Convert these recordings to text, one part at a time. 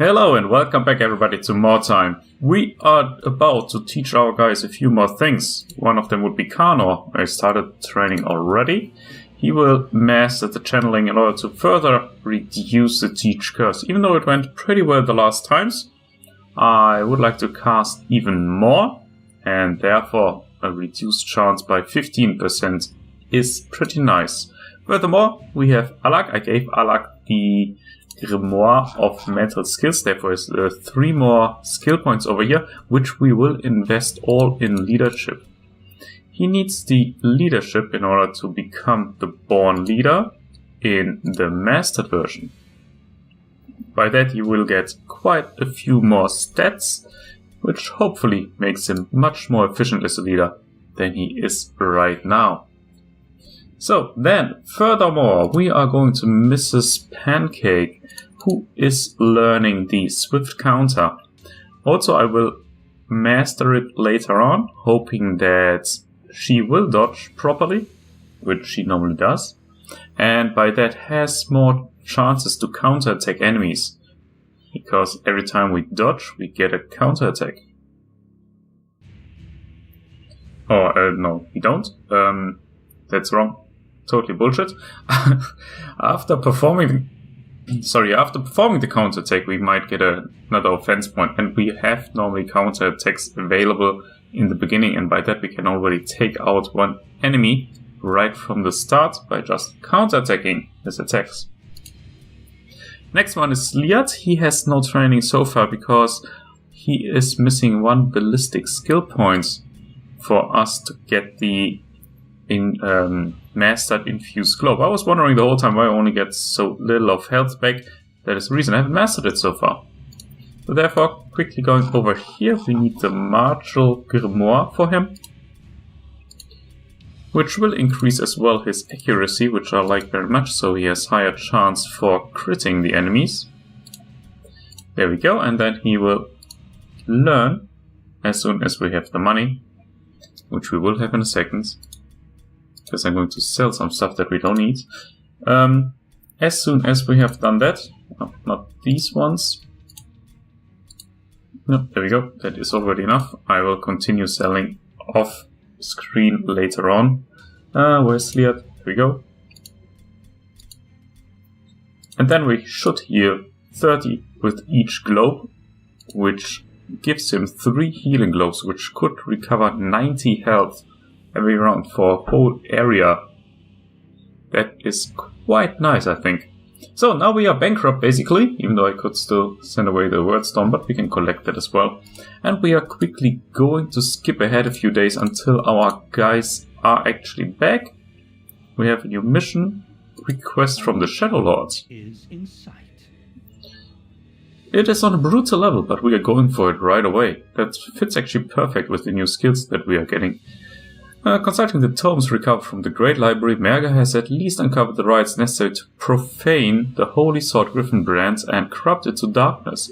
Hello and welcome back everybody to Mordheim. We are about to teach our guys a few more things. One of them would be Karnor. I started training already. He will master the channeling in order to further reduce the teach curse. Even though it went pretty well the last times, I would like to cast even more, and therefore a reduced chance by 15% is pretty nice. Furthermore, we have Alak. I gave Alak the Grimoire of Mental Skills, therefore is 3 more skill points over here, which we will invest all in leadership. He needs the leadership in order to become the born leader in the mastered version. By that you will get quite a few more stats, which hopefully makes him much more efficient as a leader than he is right now. So then, furthermore, we are going to Mrs. Pancake, who is learning the Swift Counter. Also, I will master it later on, hoping that she will dodge properly, which she normally does, and by that has more chances to counterattack enemies, because every time we dodge, we get a counterattack. Oh, no, we don't. That's wrong. Totally bullshit. After performing the counterattack, we might get another offense point, and we have normally counterattacks available in the beginning, and by that we can already take out one enemy right from the start by just counterattacking his attacks. Next one is Liat. He has no training so far because he is missing 1 ballistic skill point for us to get the mastered infused globe. I was wondering the whole time why I only get so little of health back. That is the reason I haven't mastered it so far. So therefore, quickly going over here, we need the martial grimoire for him, which will increase as well his accuracy, which I like very much, so he has higher chance for critting the enemies. There we go, and then he will learn as soon as we have the money, which we will have in a second, because I'm going to sell some stuff that we don't need. As soon as we have done that, not these ones. No, there we go, that is already enough. I will continue selling off screen later on. Where's Liat? There we go. And then we should heal 30 with each globe, which gives him 3 healing globes, which could recover 90 health every round for a whole area. That is quite nice, I think. So now we are bankrupt basically, even though I could still send away the word storm, but we can collect that as well. And we are quickly going to skip ahead a few days until our guys are actually back. We have a new mission request from the Shadow Lords. It is on a brutal level, but we are going for it right away. That fits actually perfect with the new skills that we are getting. Consulting the tomes recovered from the Great Library, Merga has at least uncovered the rites necessary to profane the holy sword Griffonbrand and corrupt it to darkness.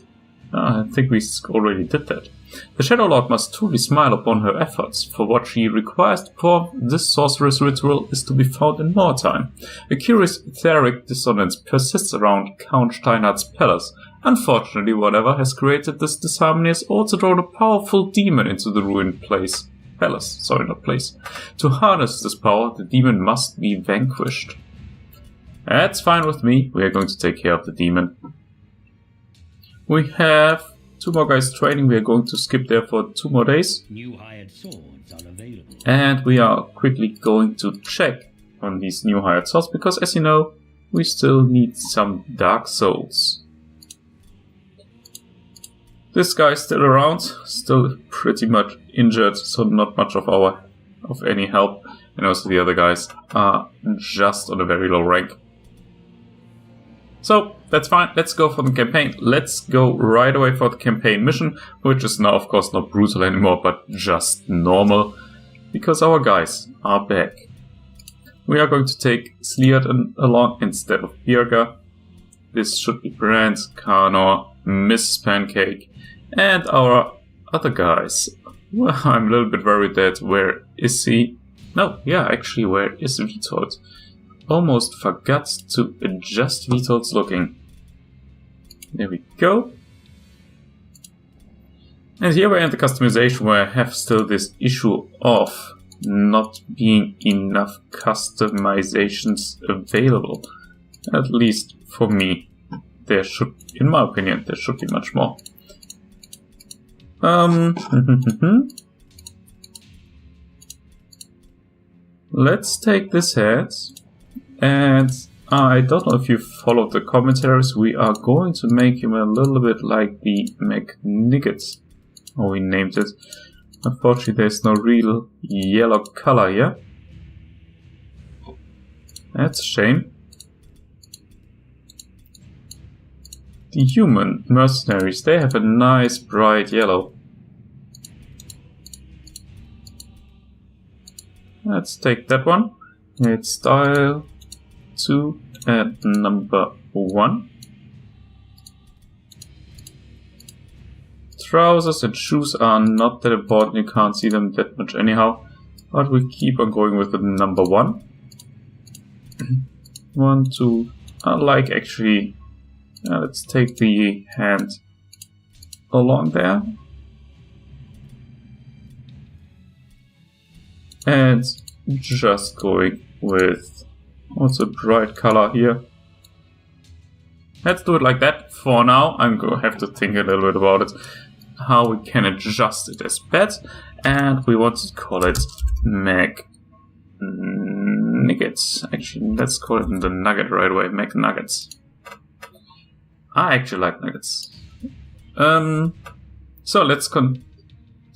I think we already did that. The Shadow Lord must truly smile upon her efforts, for what she requires to perform this sorceress ritual is to be found in Mordheim. A curious etheric dissonance persists around Count Steinhardt's palace. Unfortunately, whatever has created this disharmony has also drawn a powerful demon into the ruined place. To harness this power, the demon must be vanquished. That's fine with me. We are going to take care of the demon. We have 2 more guys training. We are going to skip there for 2 more days. New hired swords are available. And we are quickly going to check on these new hired swords, because as you know, we still need some dark souls. This guy is still around, still pretty much injured, so not much of any help. And also the other guys are just on a very low rank. So that's fine, let's go for the campaign. Let's go right away for the campaign mission, which is now of course not brutal anymore, but just normal, because our guys are back. We are going to take Sliat along instead of Merga. This should be Brand, Karnor, Mrs. Pancake, and our other guys. Well, I'm a little bit worried that where is he? No, yeah, actually, where is Vitold? Almost forgot to adjust Vitold's looking. There we go. And here we're in the customization where I have still this issue of not being enough customizations available. At least for me. There should, in my opinion, there should be much more. Let's take this head, and I don't know if you followed the commentaries, we are going to make him a little bit like the McNiggets, how we named it. Unfortunately, there's no real yellow color here. That's a shame. The human mercenaries, they have a nice bright yellow. Let's take that one. It's style 2 and number 1. Trousers and shoes are not that important, you can't see them that much anyhow. But we keep on going with the number 1. 1, 2, I like actually, let's take the hand along there. And just going with also bright color here. Let's do it like that for now. I'm going to have to think a little bit about it, how we can adjust it as best. And we want to call it McNuggets. Actually, let's call it the nugget right away, McNuggets. I actually like nuggets. So let's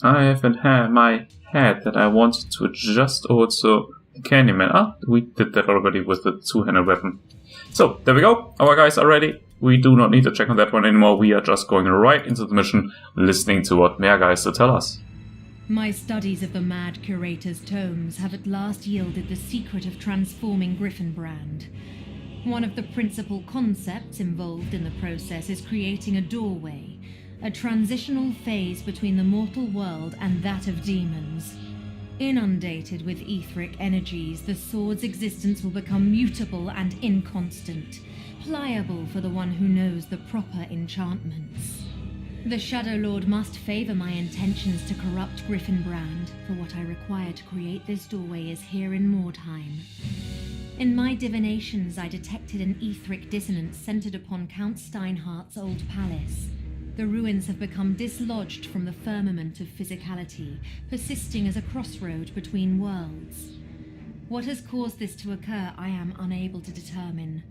I haven't had my head that I wanted to adjust also the Candyman. Ah, we did that already with the two-handed weapon. So there we go. Our guys are ready. We do not need to check on that one anymore. We are just going right into the mission, listening to what Merga has to tell us. My studies of the Mad Curator's tomes have at last yielded the secret of transforming Griffonbrand. One of the principal concepts involved in the process is creating a doorway, a transitional phase between the mortal world and that of demons. Inundated with etheric energies, the sword's existence will become mutable and inconstant, pliable for the one who knows the proper enchantments. The Shadow Lord must favor my intentions to corrupt Griffonbrand, for what I require to create this doorway is here in Mordheim. In my divinations, I detected an etheric dissonance centered upon Count Steinhardt's old palace. The ruins have become dislodged from the firmament of physicality, persisting as a crossroad between worlds. What has caused this to occur, I am unable to determine.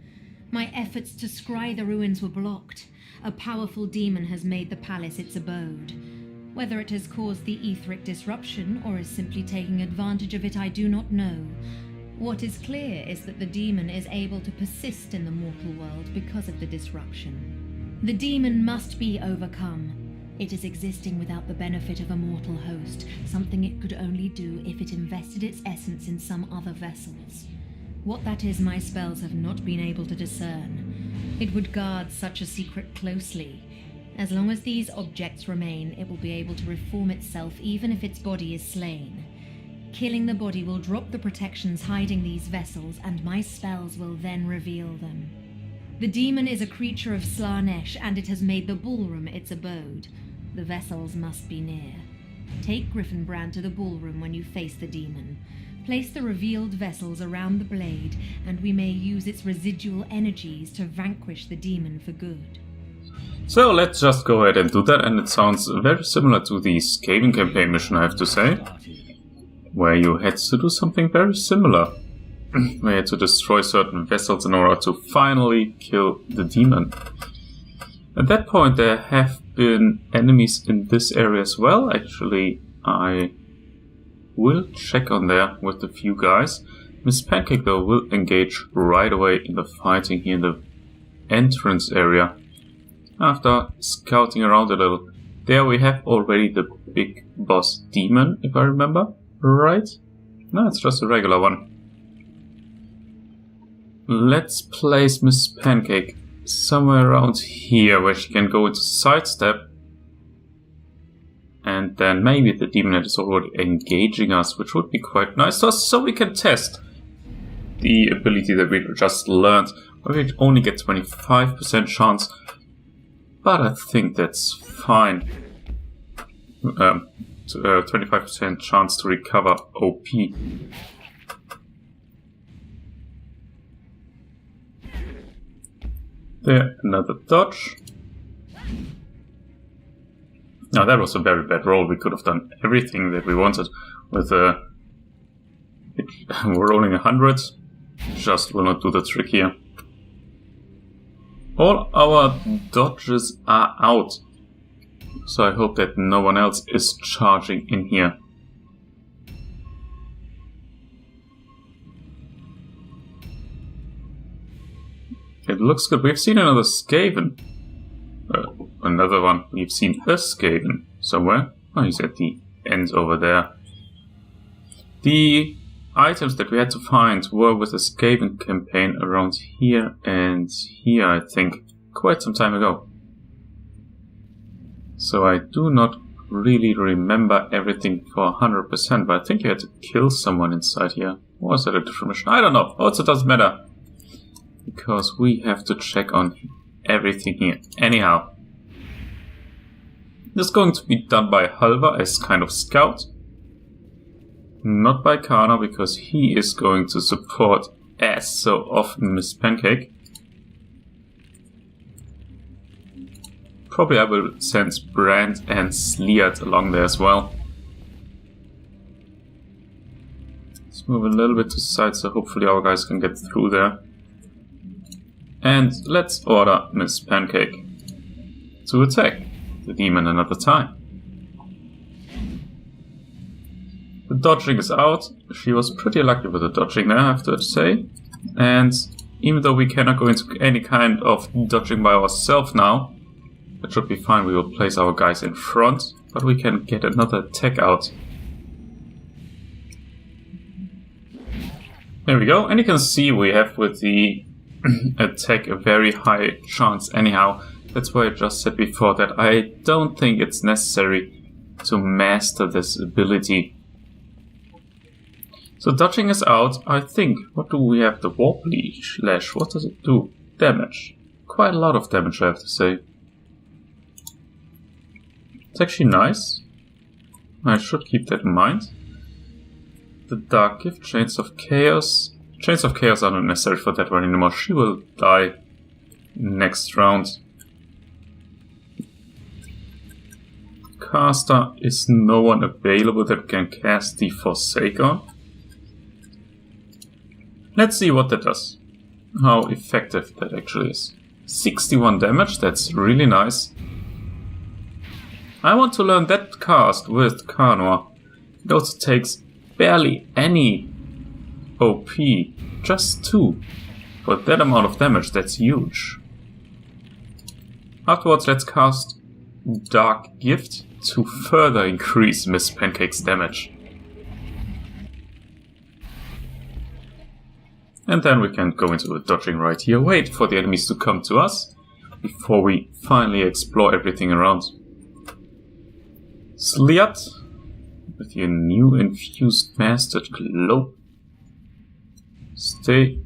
My efforts to scry the ruins were blocked. A powerful demon has made the palace its abode. Whether it has caused the etheric disruption or is simply taking advantage of it, I do not know. What is clear is that the demon is able to persist in the mortal world because of the disruption. The demon must be overcome. It is existing without the benefit of a mortal host, something it could only do if it invested its essence in some other vessels. What that is, my spells have not been able to discern. It would guard such a secret closely. As long as these objects remain, it will be able to reform itself even if its body is slain. Killing the body will drop the protections hiding these vessels, and my spells will then reveal them. The demon is a creature of Slaanesh, and it has made the ballroom its abode. The vessels must be near. Take Griffonbrand to the ballroom when you face the demon. Place the revealed vessels around the blade, and we may use its residual energies to vanquish the demon for good. So let's just go ahead and do that, and it sounds very similar to the Skaven campaign mission, I have to say, where you had to do something very similar. We had to destroy certain vessels in order to finally kill the demon. At that point there have been enemies in this area as well. Actually, I will check on there with a few guys. Miss Pancake though will engage right away in the fighting here in the entrance area. After scouting around a little, there we have already the big boss demon, if I remember right. No, it's just a regular one. Let's place Miss Pancake somewhere around here where she can go into sidestep. And then maybe the demon is already engaging us, which would be quite nice to us, so we can test the ability that we just learned. We only get 25% chance, but I think that's fine. 25% chance to recover OP. There, another dodge. Now that was a very bad roll. We could have done everything that we wanted with we're rolling 100. Just will not do the trick here. All our dodges are out. So I hope that no one else is charging in here. It looks good. We've seen another Skaven. Another one. We've seen a Skaven somewhere. Oh, he's at the end over there. The items that we had to find were with the Skaven campaign around here and here, I think, quite some time ago. So I do not really remember everything for 100%, but I think you had to kill someone inside here. Or was that a different mission? I don't know. Also doesn't matter. Because we have to check on everything here. Anyhow. This is going to be done by Halvar as kind of scout. Not by Kana, because he is going to support, as so often, Miss Pancake. Probably I will send Brand and Sliat along there as well. Let's move a little bit to the side so hopefully our guys can get through there. And let's order Miss Pancake to attack the demon another time. The dodging is out. She was pretty lucky with the dodging there, I have to say. And even though we cannot go into any kind of dodging by ourselves now, that should be fine. We will place our guys in front, but we can get another attack out. There we go. And you can see we have with the attack a very high chance anyhow. That's why I just said before that I don't think it's necessary to master this ability. So dodging is out, I think. What do we have? The Warp Lash. What does it do? Damage. Quite a lot of damage, I have to say. It's actually nice. I should keep that in mind. The Dark Gift, Chains of Chaos. Chains of Chaos are not necessary for that one anymore. She will die next round. Caster is no one available that can cast the Forsake on. Let's see what that does. How effective that actually is. 61 damage, that's really nice. I want to learn that cast with Kanor. It also takes barely any OP, just 2. For that amount of damage, that's huge. Afterwards, let's cast Dark Gift to further increase Miss Pancake's damage. And then we can go into the dodging right here, wait for the enemies to come to us, before we finally explore everything around. Sliat, with your new infused mastered glow. Stay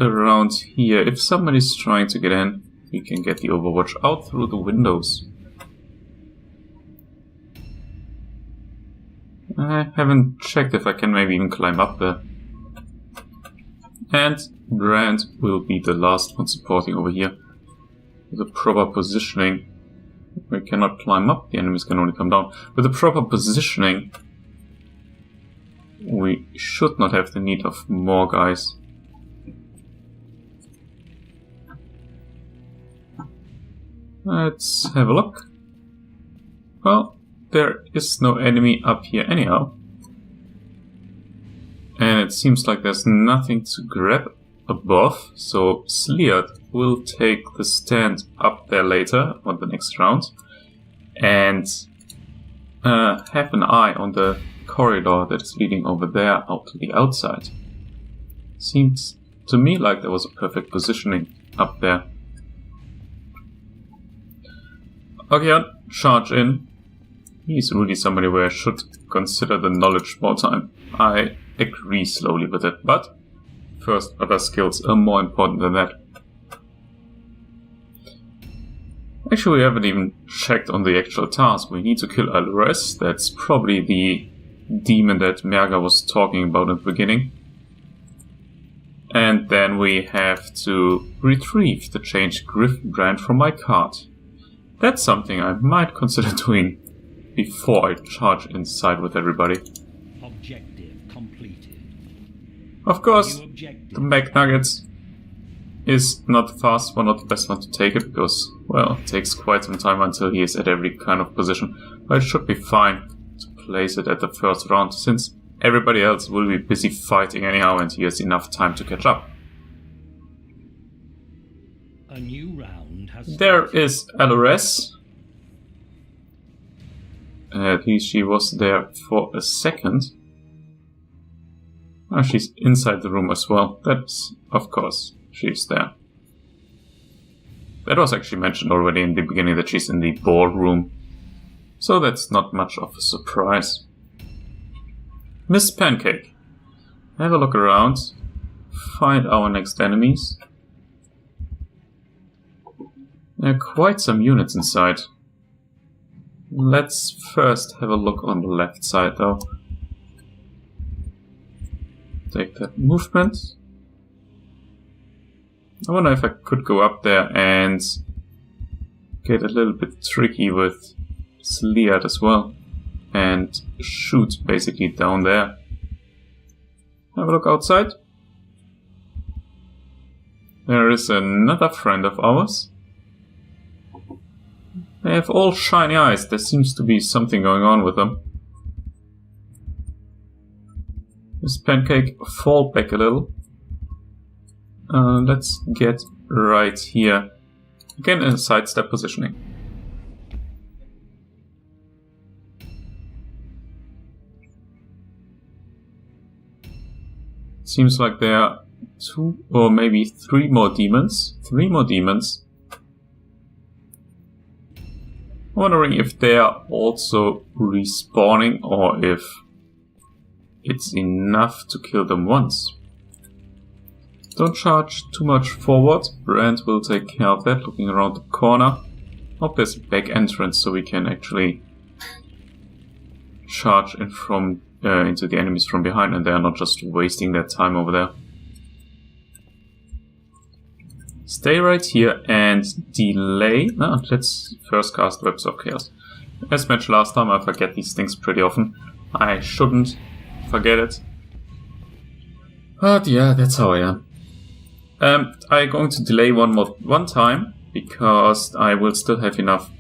around here. If somebody's trying to get in, you can get the Overwatch out through the windows. I haven't checked if I can maybe even climb up there. And Brand will be the last one supporting over here. With a proper positioning. We cannot climb up, the enemies can only come down. With a proper positioning, we should not have the need of more guys. Let's have a look. Well, there is no enemy up here anyhow. And it seems like there's nothing to grab above, so Sliat will take the stand up there later on the next round and have an eye on the corridor that is leading over there out to the outside. Seems to me like there was a perfect positioning up there. Okay, charge in. He's really somebody where I should consider the knowledge more time. I agree slowly with it, but first other skills are more important than that. Actually, we haven't even checked on the actual task. We need to kill Alres. That's probably the demon that Merga was talking about in the beginning. And then we have to retrieve the changed Griffonbrand from my card. That's something I might consider doing before I charge inside with everybody. Objective completed. Of course, New objective. the Mag Nuggets is not the fastest one, not the best one to take it, because, well, it takes quite some time until he is at every kind of position. But it should be fine to place it at the first round, since everybody else will be busy fighting anyhow and he has enough time to catch up. A new round has There is Alres. At least she was there for a second. Oh, she's inside the room as well. That's, of course, she's there. That was actually mentioned already in the beginning that she's in the ballroom. So that's not much of a surprise. Miss Pancake. Have a look around. Find our next enemies. There are quite some units inside. Let's first have a look on the left side though. Take that movement. I wonder if I could go up there and get a little bit tricky with Slead as well. And shoot basically down there. Have a look outside. There is another friend of ours. They have all shiny eyes. There seems to be something going on with them. This Pancake, fall back a little. Let's get right here. Again in sidestep positioning. Seems like there are 2 or maybe 3 more demons. 3 more demons. I'm wondering if they are also respawning or if it's enough to kill them once. Don't charge too much forward. Brand will take care of that, looking around the corner. Hope there's a back entrance so we can actually charge in from into the enemies from behind and they're not just wasting their time over there. Stay right here and delay. No, let's first cast Webs of Chaos. As mentioned last time, I forget these things pretty often. I shouldn't forget it. But yeah, that's how I am. I'm going to delay one time because I will still have enough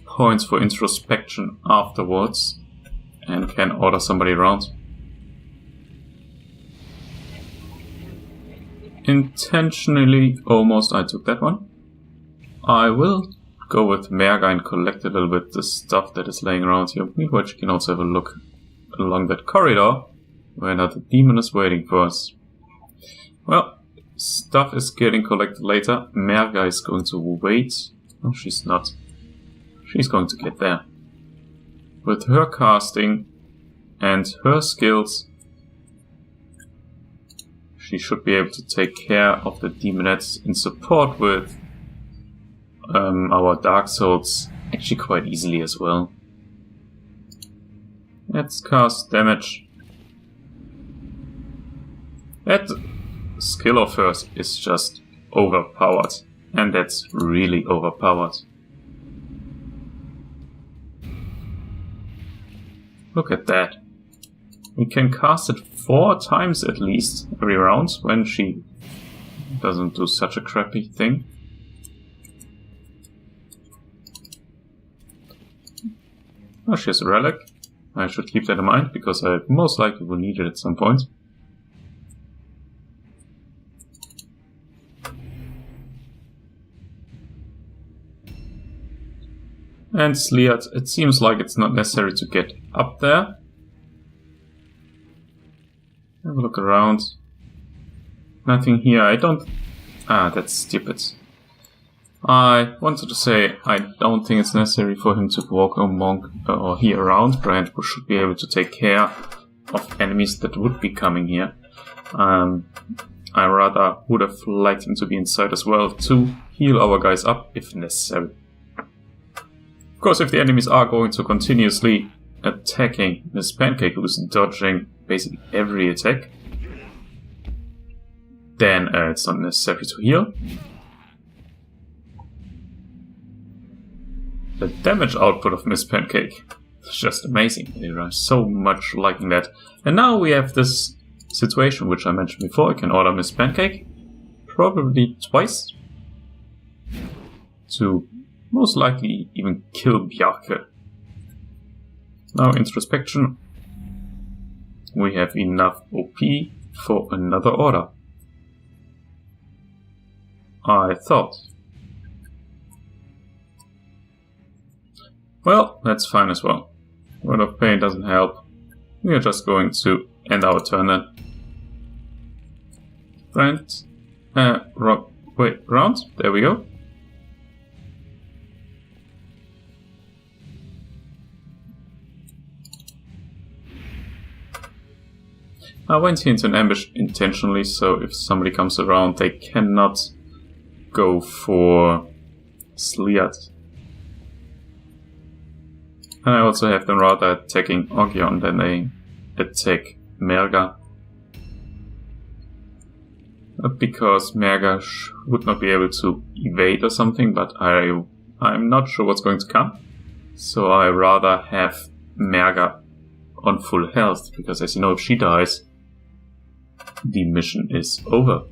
points for introspection afterwards and can order somebody around. Intentionally, almost I took that one. I will go with Merga and collect a little bit the stuff that is laying around here. Meanwhile, you can also have a look along that corridor where another demon is waiting for us. Well, stuff is getting collected later. Merga is going to wait. No, she's not. She's going to get there. With her casting and her skills, she should be able to take care of the demonettes in support with our Dark Souls actually quite easily as well. Let's cast damage. That skill of hers is just overpowered, and that's really overpowered. Look at that. We can cast it 4 times at least every round when she doesn't do such a crappy thing. Oh, she has a relic. I should keep that in mind because I most likely will need it at some point. And Slead, it seems like it's not necessary to get up there. Have a look around. Nothing here. I don't... Ah, that's stupid. I wanted to say I don't think it's necessary for him to walk among or here around. Brand should be able to take care of enemies that would be coming here. I rather would have liked him to be inside as well to heal our guys up if necessary. course, if the enemies are going to continuously attacking Miss Pancake, who's dodging basically every attack, then it's not necessary to heal. The damage output of Miss Pancake is just amazing. There are so much liking that. And now we have this situation which I mentioned before. I can order Miss Pancake probably twice to most likely even kill Bjarke. Now introspection. We have enough OP for another order. I thought. Well, that's fine as well. Word of Pain doesn't help. We are just going to end our turn then. Round. There we go. I went here into an ambush intentionally, so if somebody comes around, they cannot go for Sliat. And I also have them rather attacking Ogion than they attack Merga. Not because Merga would not be able to evade or something, but I'm not sure what's going to come. So I rather have Merga on full health, because as you know, if she dies, the mission is over.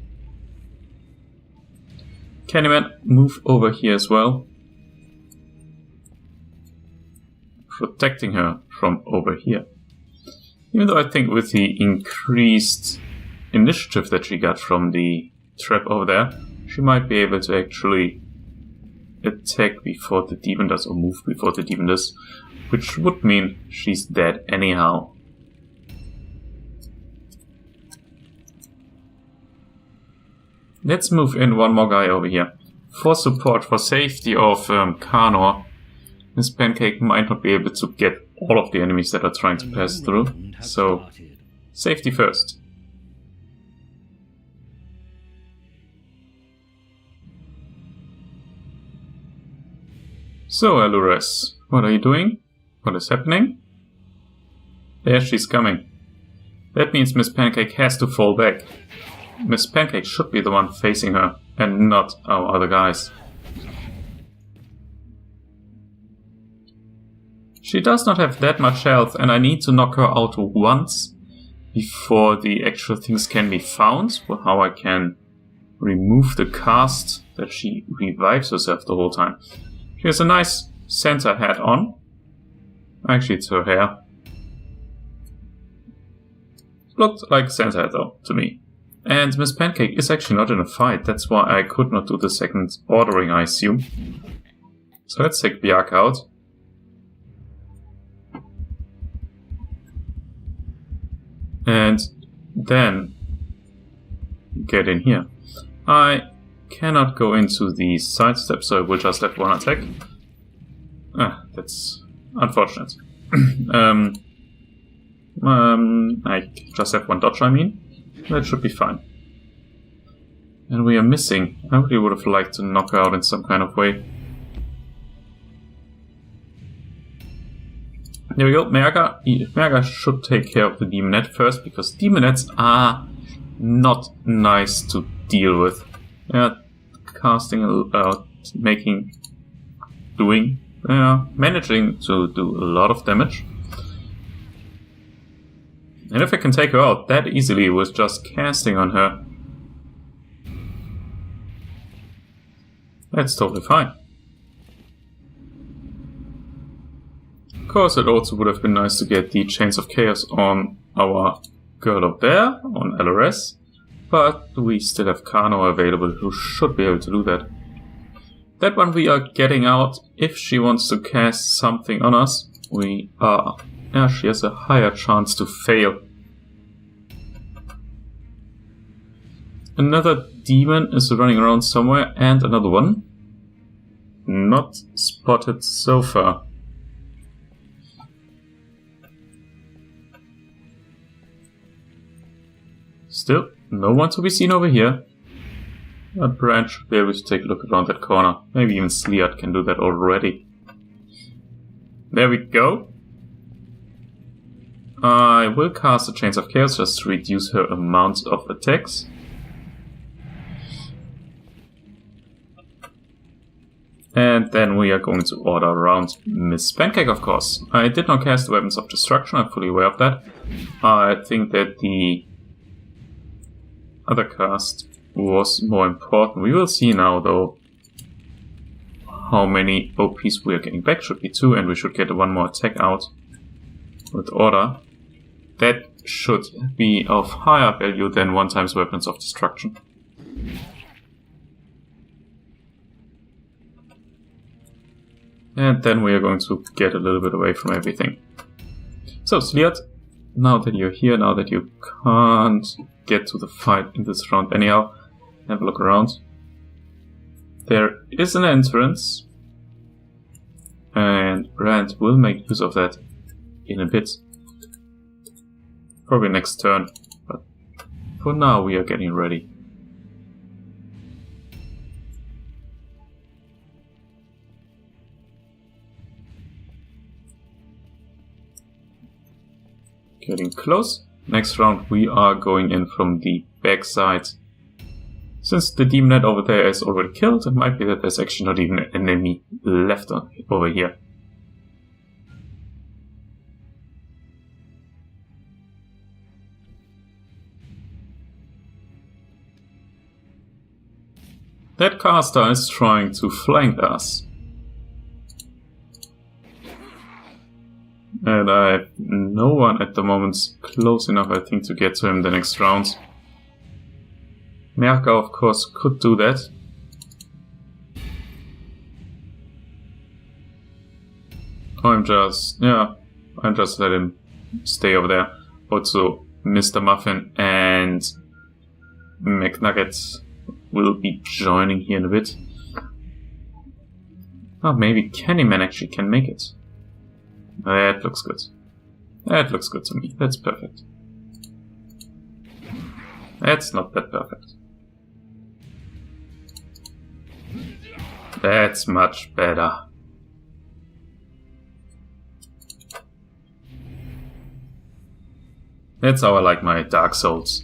Candyman, move over here as well. Protecting her from over here. Even though I think with the increased initiative that she got from the trap over there, she might be able to actually attack before the demon does, or move before the demon does, which would mean she's dead anyhow. Let's move in one more guy over here. For support, for safety of Kanor, Miss Pancake might not be able to get all of the enemies that are trying to pass through. So, safety first. So, Alures, what are you doing? What is happening? There she's coming. That means Miss Pancake has to fall back. Miss Pancake should be the one facing her, and not our other guys. She does not have that much health, and I need to knock her out once before the actual things can be found, for how I can remove the cast that she revives herself the whole time. She has a nice Santa hat on. Actually, it's her hair. Looked like Santa hat though, to me. And Miss Pancake is actually not in a fight, that's why I could not do the second ordering, I assume. So let's take Bjarke out. And then get in here. I cannot go into the sidestep, so I will just have one attack. That's unfortunate. I just have one dodge, I mean. That should be fine. And we are missing. I really would have liked to knock her out in some kind of way. There we go, Merga. Merga should take care of the demonet first, because demonets are not nice to deal with. They're casting, managing to do a lot of damage. And if I can take her out that easily with just casting on her, that's totally fine. Of course, it also would have been nice to get the Chains of Chaos on our girl up there, on LRS, but we still have Kano available who should be able to do that. That one we are getting out. If she wants to cast something on us, we are. Yeah, she has a higher chance to fail. Another demon is running around somewhere, and another one. Not spotted so far. Still, no one to be seen over here. Brand should be able to take a look around that corner. Maybe even Sliat can do that already. There we go. I will cast the Chains of Chaos just to reduce her amount of attacks. And then we are going to order around Miss Pancake, of course. I did not cast the Weapons of Destruction, I'm fully aware of that. I think that the other cast was more important. We will see now, though, how many OPs we are getting back. Should be 2, and we should get one more attack out with order. That should be of higher value than 1 times Weapons of Destruction. And then we are going to get a little bit away from everything. So, Sliat, now that you're here, now that you can't get to the fight in this round anyhow, have a look around. There is an entrance, and Brand will make use of that in a bit. Probably next turn, but for now we are getting ready. Getting close. Next round we are going in from the back side. Since the demonette over there is already killed, it might be that there's actually not even an enemy left over here. That caster is trying to flank us. And I have no one at the moment close enough, I think, to get to him the next round. Merga, of course, could do that. I'm just let him stay over there. Also, Mr. Muffin and McNugget will be joining here in a bit. Oh, maybe Candyman actually can make it. That looks good. That looks good to me. That's perfect. That's not that perfect. That's much better. That's how I like my Dark Souls.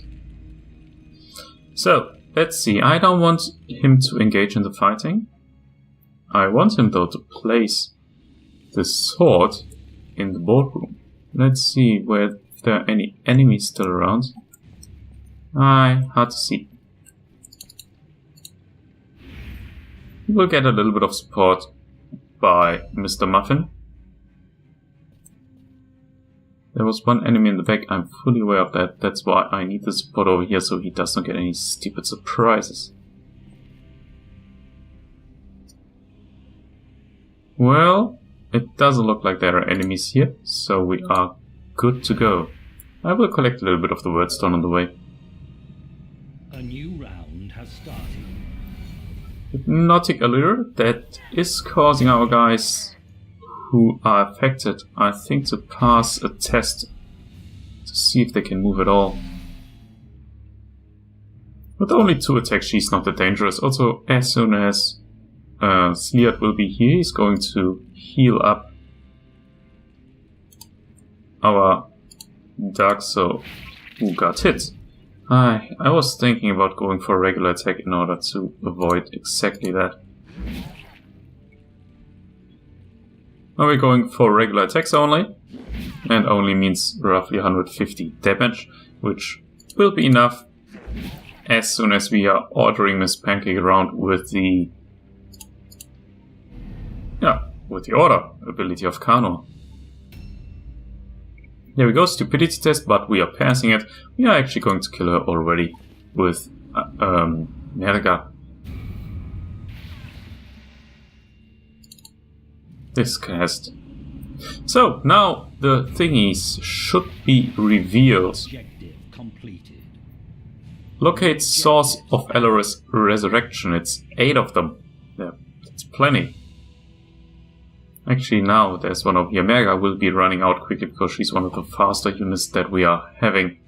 So, let's see. I don't want him to engage in the fighting. I want him, though, to place the sword in the boardroom. Let's see where there are any enemies still around. Hard to see. We'll get a little bit of support by Mr. Muffin. There was one enemy in the back, I'm fully aware of that. That's why I need the support over here so he does not get any stupid surprises. Well, it doesn't look like there are enemies here, so we are good to go. I will collect a little bit of the wordstone on the way. A new round has started. Hypnotic allure, that is causing our guys who are affected, I think, to pass a test to see if they can move at all. With only 2 attacks, she's not that dangerous. Also, as soon as Sliat will be here, he's going to heal up our Dark Soul who got hit. I was thinking about going for a regular attack in order to avoid exactly that. Now we're going for regular attacks only, and only means roughly 150 damage, which will be enough as soon as we are ordering Miss Pancake around with the order ability of Kano. There we go, stupidity test, but we are passing it. We are actually going to kill her already with Merga. This cast. So, now the thingies should be revealed. Objective completed. Locate source of Elor's resurrection. It's 8 of them. Yeah, that's plenty. Actually, now there's one over here. Merga will be running out quickly because she's one of the faster units that we are having.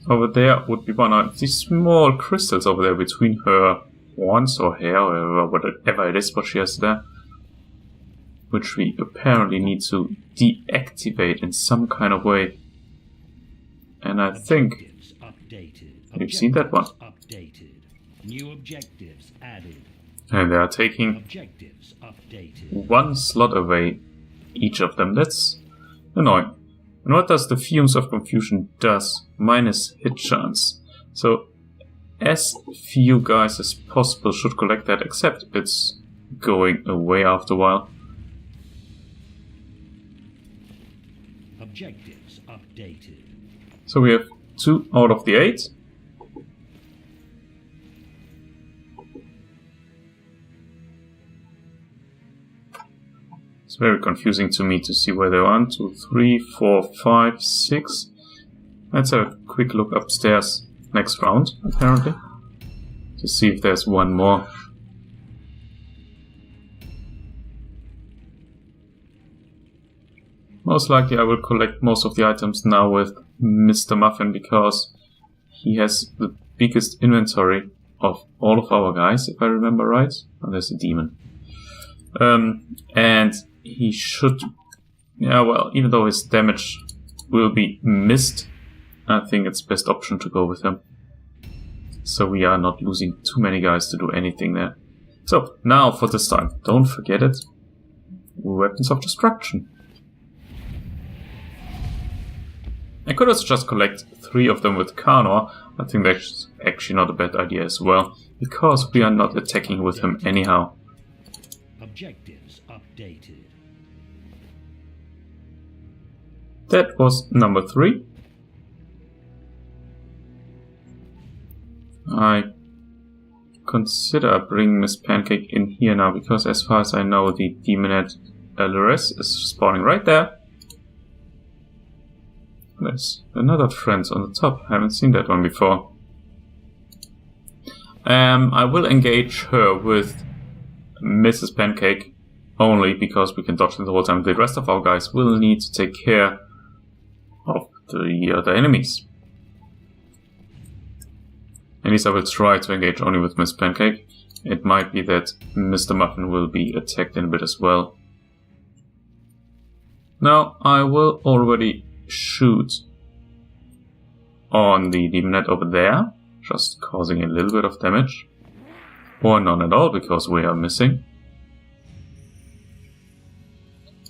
Over there would be one of these small crystals over there between her horns or hair or whatever it is what she has there. Which we apparently need to deactivate in some kind of way. And I think we've seen that one. Updated. New objectives added. And they are taking Objectives updated. one slot away, each of them. That's annoying. And what does the Fumes of Confusion does? Minus hit chance. So as few guys as possible should collect that, except it's going away after a while. Objectives updated. So we have 2 out of the 8. It's very confusing to me to see where they are. 1, 2, 3, 4, 5, 6. Let's have a quick look upstairs next round, apparently, to see if there's one more. Most likely I will collect most of the items now with Mr. Muffin because he has the biggest inventory of all of our guys, if I remember right. Oh, there's a demon. And he should... Yeah, well, even though his damage will be missed, I think it's best option to go with him. So we are not losing too many guys to do anything there. So, now for this time, don't forget it. Weapons of Destruction. I could also just collect 3 of them with Karnor. I think that's actually not a bad idea as well, because we are not attacking with him anyhow. Objectives updated. That was number 3. I consider bringing Miss Pancake in here now, because as far as I know, the Demonette LRS is spawning right there. There's another friend on the top. I haven't seen that one before. I will engage her with Mrs. Pancake only because we can dodge them the whole time. The rest of our guys will need to take care of the other enemies. At least I will try to engage only with Miss Pancake. It might be that Mr. Muffin will be attacked in a bit as well. Now I will already shoot on the Demonette over there, just causing a little bit of damage. Or none at all, because we are missing.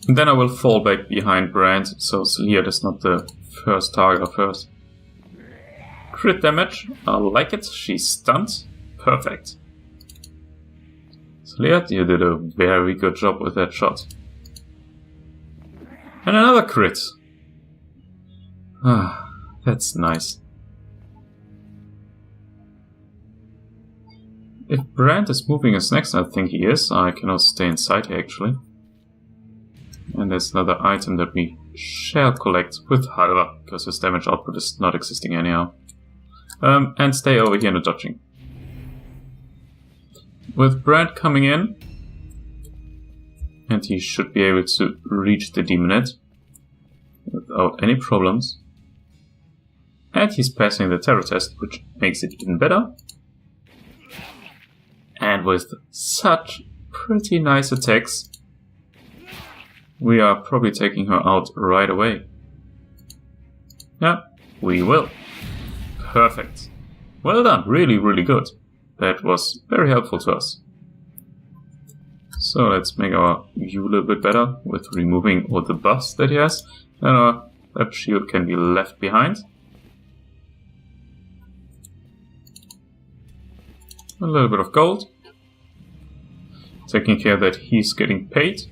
And then I will fall back behind Brand, so Sleard is not the first target of hers. Crit damage, I like it, she's stunned. Perfect. Sleard, you did a very good job with that shot. And another crit. Ah, that's nice. If Brand is moving us next, I think he is. I cannot stay inside here actually. And there's another item that we shall collect with Halva, because his damage output is not existing anyhow. And stay over here in the dodging. With Brand coming in, and he should be able to reach the Demonette without any problems. And he's passing the terror test, which makes it even better. And with such pretty nice attacks, we are probably taking her out right away. Yeah, we will. Perfect. Well done, really, really good. That was very helpful to us. So let's make our view a little bit better with removing all the buffs that he has. And our left shield can be left behind. A little bit of gold. Taking care that he's getting paid.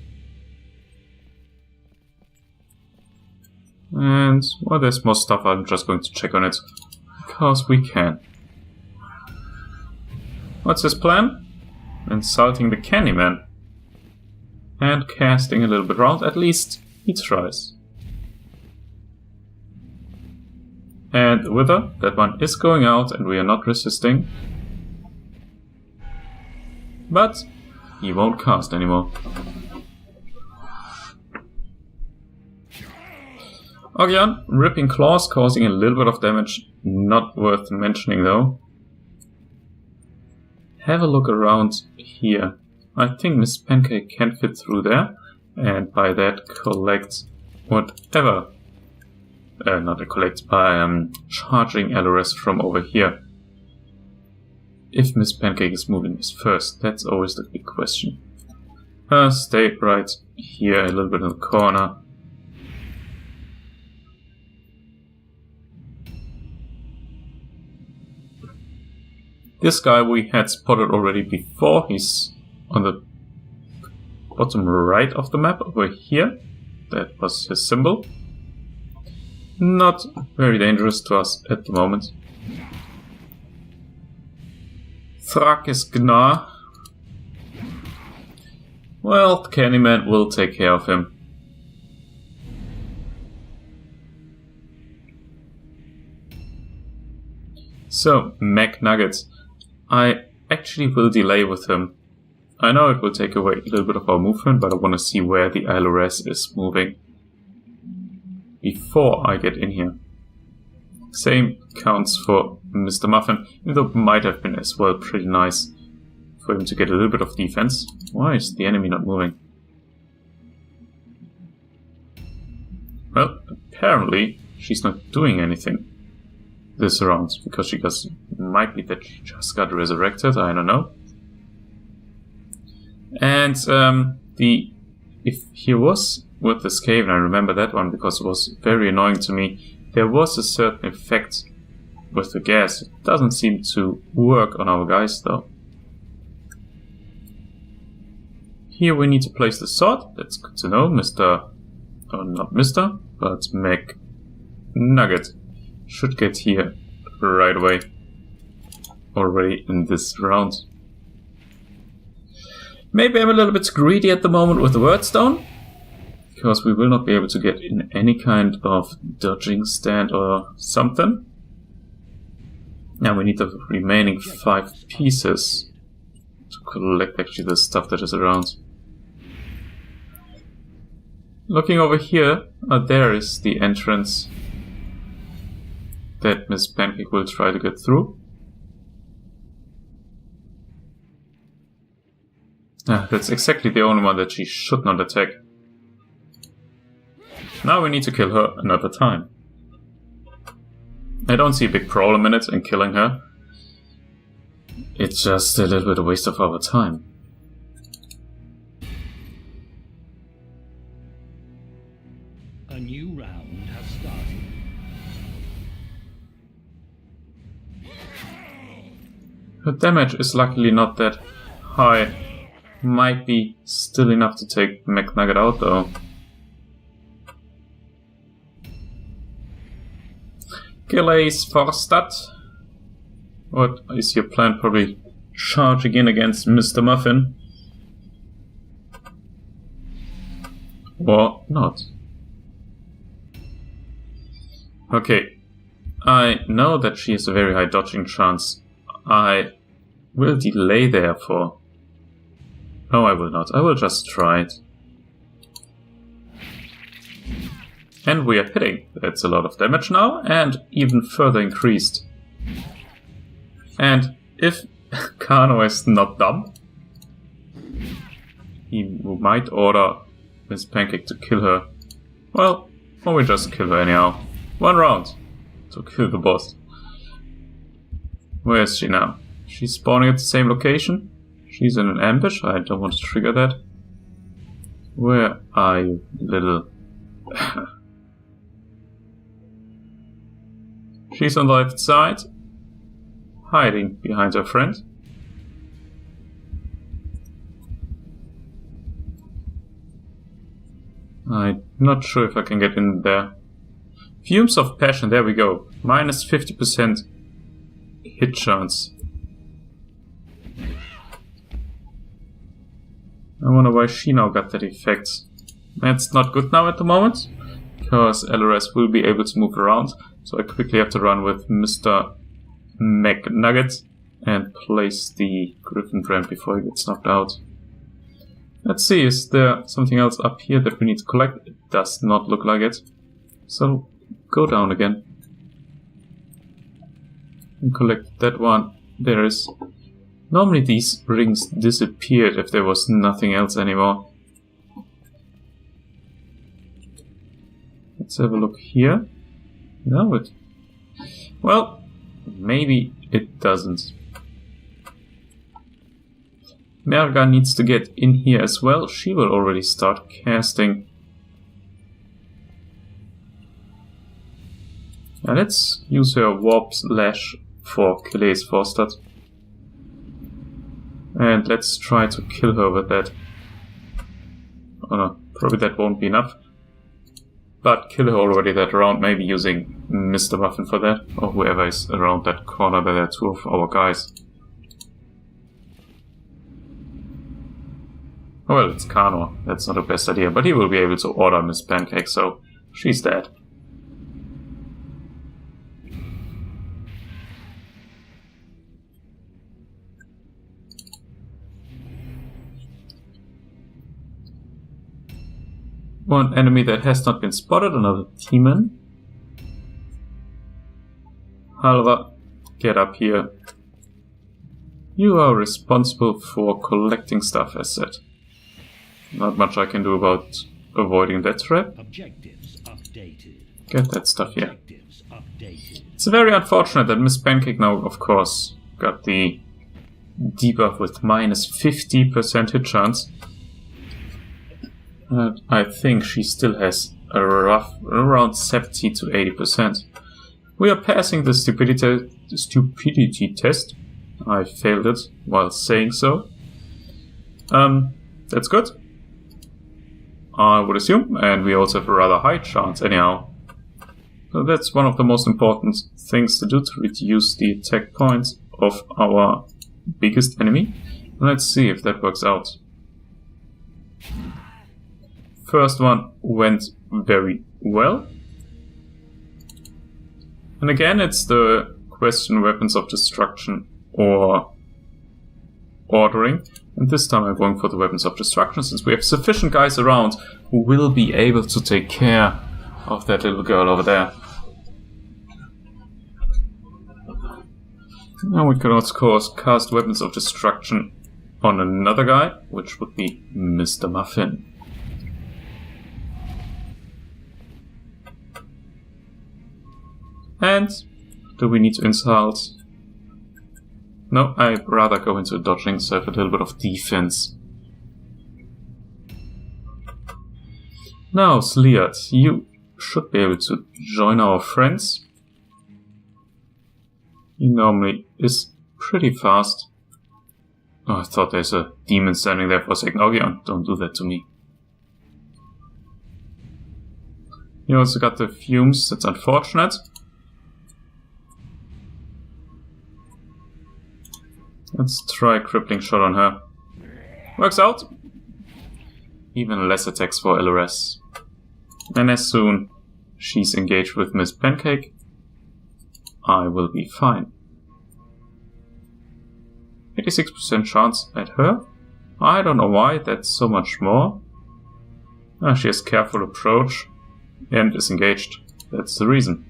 And, well, there's more stuff. I'm just going to check on it. Because we can. What's his plan? Insulting the Candyman. And casting a little bit around. At least he tries. And Wither, that one is going out and we are not resisting. But he won't cast anymore. Ogion, ripping claws, causing a little bit of damage. Not worth mentioning though. have a look around here. I think Miss Pancake can fit through there, and by that collect whatever. Not collect, by charging LRS from over here. If Miss Pancake is moving this first, that's always the big question. Stay right here, a little bit in the corner. This guy we had spotted already before. He's on the bottom right of the map over here. That was his symbol. Not very dangerous to us at the moment. Thrak is Gnar. Well, Candyman will take care of him. So, McNuggets. I actually will delay with him. I know it will take away a little bit of our movement, but I want to see where the LRS is moving before I get in here. Same counts for Mr. Muffin, even though it might have been as well pretty nice for him to get a little bit of defense. Why is the enemy not moving? Well, apparently she's not doing anything this round, because might be that she just got resurrected, I don't know. And if he was with this cave, and I remember that one because it was very annoying to me, there was a certain effect with the gas. It doesn't seem to work on our guys though. Here we need to place the sword. That's good to know. Not Mr., but McNugget should get here right away. Already in this round. Maybe I'm a little bit greedy at the moment with the wordstone, because we will not be able to get in any kind of dodging stand or something. Now we need the remaining 5 pieces to collect actually the stuff that is around. Looking over here, there is the entrance that Miss Pancake will try to get through. That's exactly the only one that she should not attack. Now we need to kill her another time. I don't see a big problem in it, in killing her. It's just a little bit of a waste of our time. A new round has started. Her damage is luckily not that high. Might be still enough to take McNugget out though. Gilles Forstad. What is your plan? Probably charging in against Mr. Muffin. Or not. Okay. I know that she has a very high dodging chance. I will delay therefore. No, I will not. I will just try it. And we are hitting. That's a lot of damage now, and even further increased. And if Kano is not dumb, he might order Miss Pancake to kill her. Well, or we just kill her anyhow. 1 round to kill the boss. Where is she now? She's spawning at the same location? She's in an ambush. I don't want to trigger that. Where are you, little... She's on the left side, hiding behind her friend. I'm not sure if I can get in there. Fumes of Passion, there we go. Minus 50% hit chance. I wonder why she now got that effect. That's not good now at the moment, because LRS will be able to move around. So I quickly have to run with Mr. McNugget and place the Griffonbrand before he gets knocked out. Let's see, is there something else up here that we need to collect? It does not look like it. So go down again. And collect that one. There is Normally these rings disappeared if there was nothing else anymore. Let's have a look here. No, it... Well, maybe it doesn't. Merga needs to get in here as well. She will already start casting. Now let's use her warp slash for Killes Forstad. And let's try to kill her with that. Oh no, probably that won't be enough. But kill her already that round, maybe using Mr. Muffin for that. Or whoever is around that corner, there are two of our guys. Oh, well, it's Kanor. That's not the best idea, but he will be able to order Miss Pancake, so she's dead. One enemy that has not been spotted, another demon. Halva, get up here. You are responsible for collecting stuff, as said. Not much I can do about avoiding that trap. Objectives updated. Get that stuff here. Objectives updated. It's very unfortunate that Miss Pancake now, of course, got the debuff with minus 50% hit chance. I think she still has a rough around 70 to 80%. We are passing the stupidity test. I failed it while saying so. That's good, I would assume, and we also have a rather high chance anyhow. So that's one of the most important things to do to reduce the attack points of our biggest enemy. Let's see if that works out. First one went very well. And again, it's the question weapons of destruction or ordering. And this time I'm going for the weapons of destruction, since we have sufficient guys around who will be able to take care of that little girl over there. Now we can of course cast weapons of destruction on another guy, which would be Mr. Muffin. And do we need to insult? No, I'd rather go into dodging, so I have a little bit of defense. Now, Sleat, you should be able to join our friends. He normally is pretty fast. Oh, I thought there's a demon standing there for a second. Oh yeah, don't do that to me. You also got the fumes, that's unfortunate. Let's try crippling shot on her. Works out. Even less attacks for LRS. And as soon she's engaged with Miss Pancake, I will be fine. 86% chance at her. I don't know why that's so much more. She has careful approach and is engaged. That's the reason.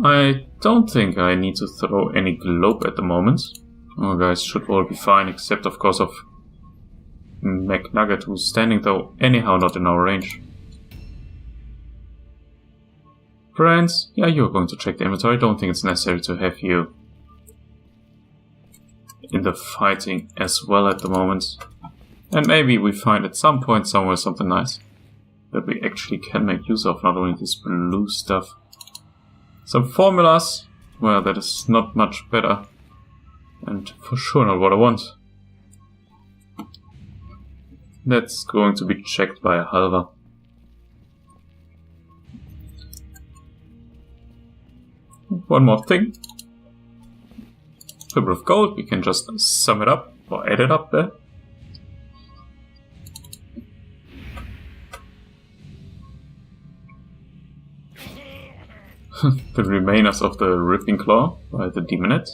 I don't think I need to throw any globe at the moment. Our guys should all be fine, except of course of McNugget, who's standing though anyhow not in our range. Friends, yeah, you're going to check the inventory. I don't think it's necessary to have you in the fighting as well at the moment. And maybe we find at some point somewhere something nice that we actually can make use of, not only this blue stuff. Some formulas, well, that is not much better, and for sure not what I want. That's going to be checked by a Halva. One more thing. A bit of gold, we can just sum it up, or add it up there. The remainers of the Ripping Claw by the Demonette.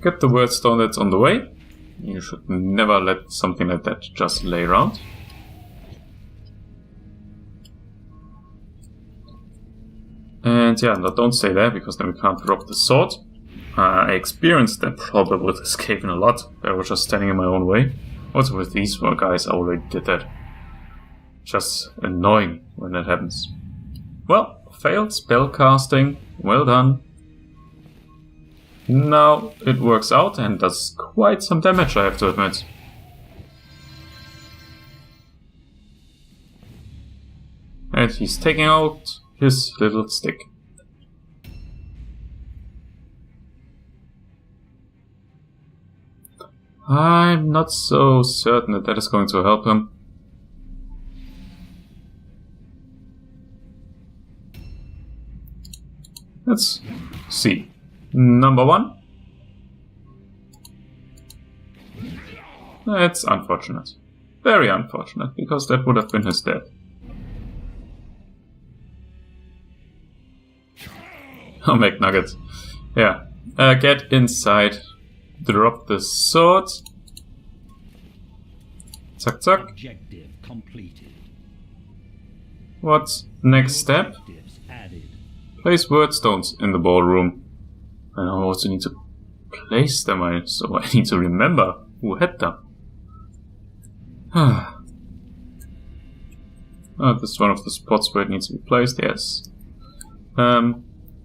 Get the wordstone that's on the way. You should never let something like that just lay around. And yeah, no, don't stay there, because then we can't drop the sword. I experienced that problem with escaping a lot. I was just standing in my own way. Also with these guys, I already did that. Just annoying when that happens. Well, failed spell casting. Well done. Now it works out and does quite some damage, I have to admit. And he's taking out his little stick. I'm not so certain that that is going to help him. Let's see. Number 1. That's unfortunate. Very unfortunate, because that would have been his death. Oh, McNugget. Yeah. Get inside. Drop the sword. Zack, zack. Objective completed. What's next step? Objectives added. Place word stones in the ballroom. And I also need to place them, so I need to remember who had them. Oh, this is one of the spots where it needs to be placed, yes.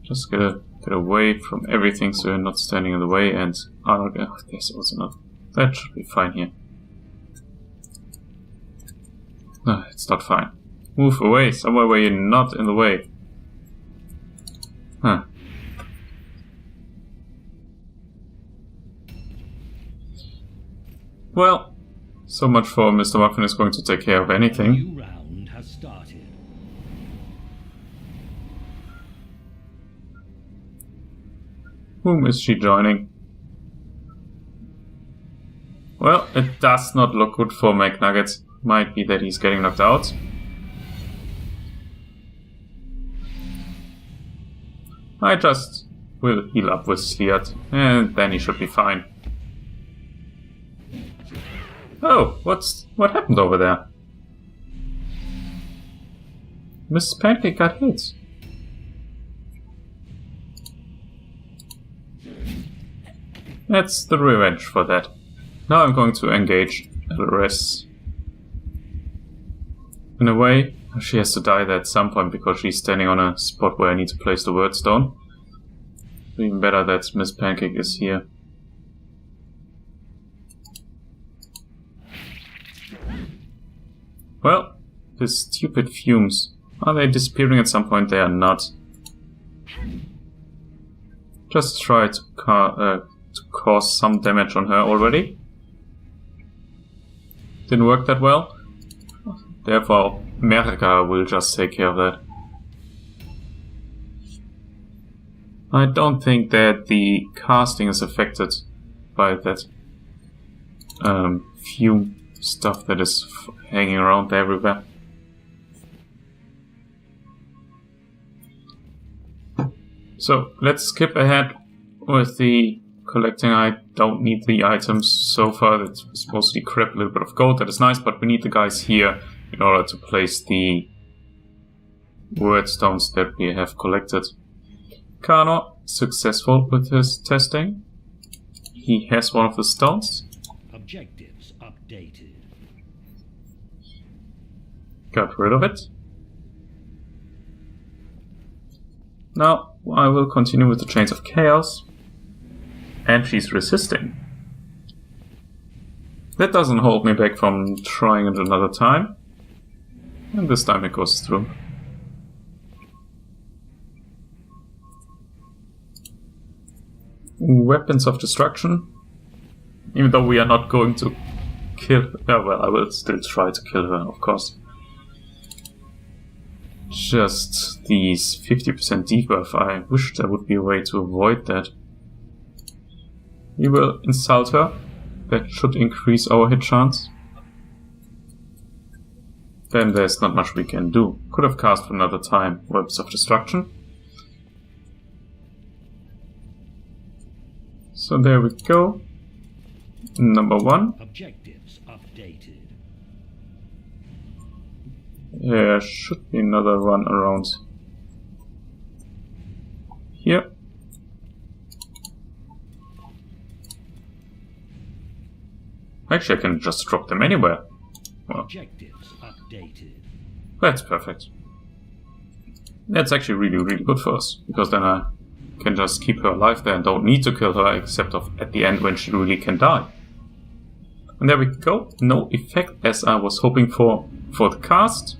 Just get away from everything so you're not standing in the way, and there's also not. That should be fine here. No, it's not fine. Move away, somewhere where you're not in the way. Huh. Well, so much for Mr. Muffin is going to take care of A anything. new round has started. Whom is she joining? Well, it does not look good for McNuggets. Might be that he's getting knocked out. I just will heal up with Sliat, and then he should be fine. Oh, what happened over there? Mrs. Pancake got hit. That's the revenge for that. Now I'm going to engage Elris. In a way, she has to die there at some point because she's standing on a spot where I need to place the word stone. Even better that Miss Pancake is here. Well, the stupid fumes. Are they disappearing at some point? They are not. Just try to cause some damage on her already. Didn't work that well. Therefore, Merga will just take care of that. I don't think that the casting is affected by that fume stuff that is hanging around everywhere. So let's skip ahead with the collecting. I don't need the items so far. That's mostly crap, a little bit of gold. That is nice, but we need the guys here in order to place the word stones that we have collected. Kano, successful with his testing. He has one of the stones. Objectives updated. Got rid of it. Now I will continue with the Chains of Chaos. And she's resisting. That doesn't hold me back from trying it another time. And this time it goes through. Weapons of Destruction. Even though we are not going to kill her. Yeah, well, I will still try to kill her, of course. Just these 50% debuff. I wish there would be a way to avoid that. We will insult her. That should increase our hit chance. Then there's not much we can do. Could have cast for another time. Weapons of Destruction. So there we go. Number 1. Objectives updated. There should be another one around here. Actually, I can just drop them anywhere. Well, Objectives updated. that's perfect. That's actually really, really good for us, because then I can just keep her alive there and don't need to kill her except at the end when she really can die. And there we go. No effect as I was hoping for the cast.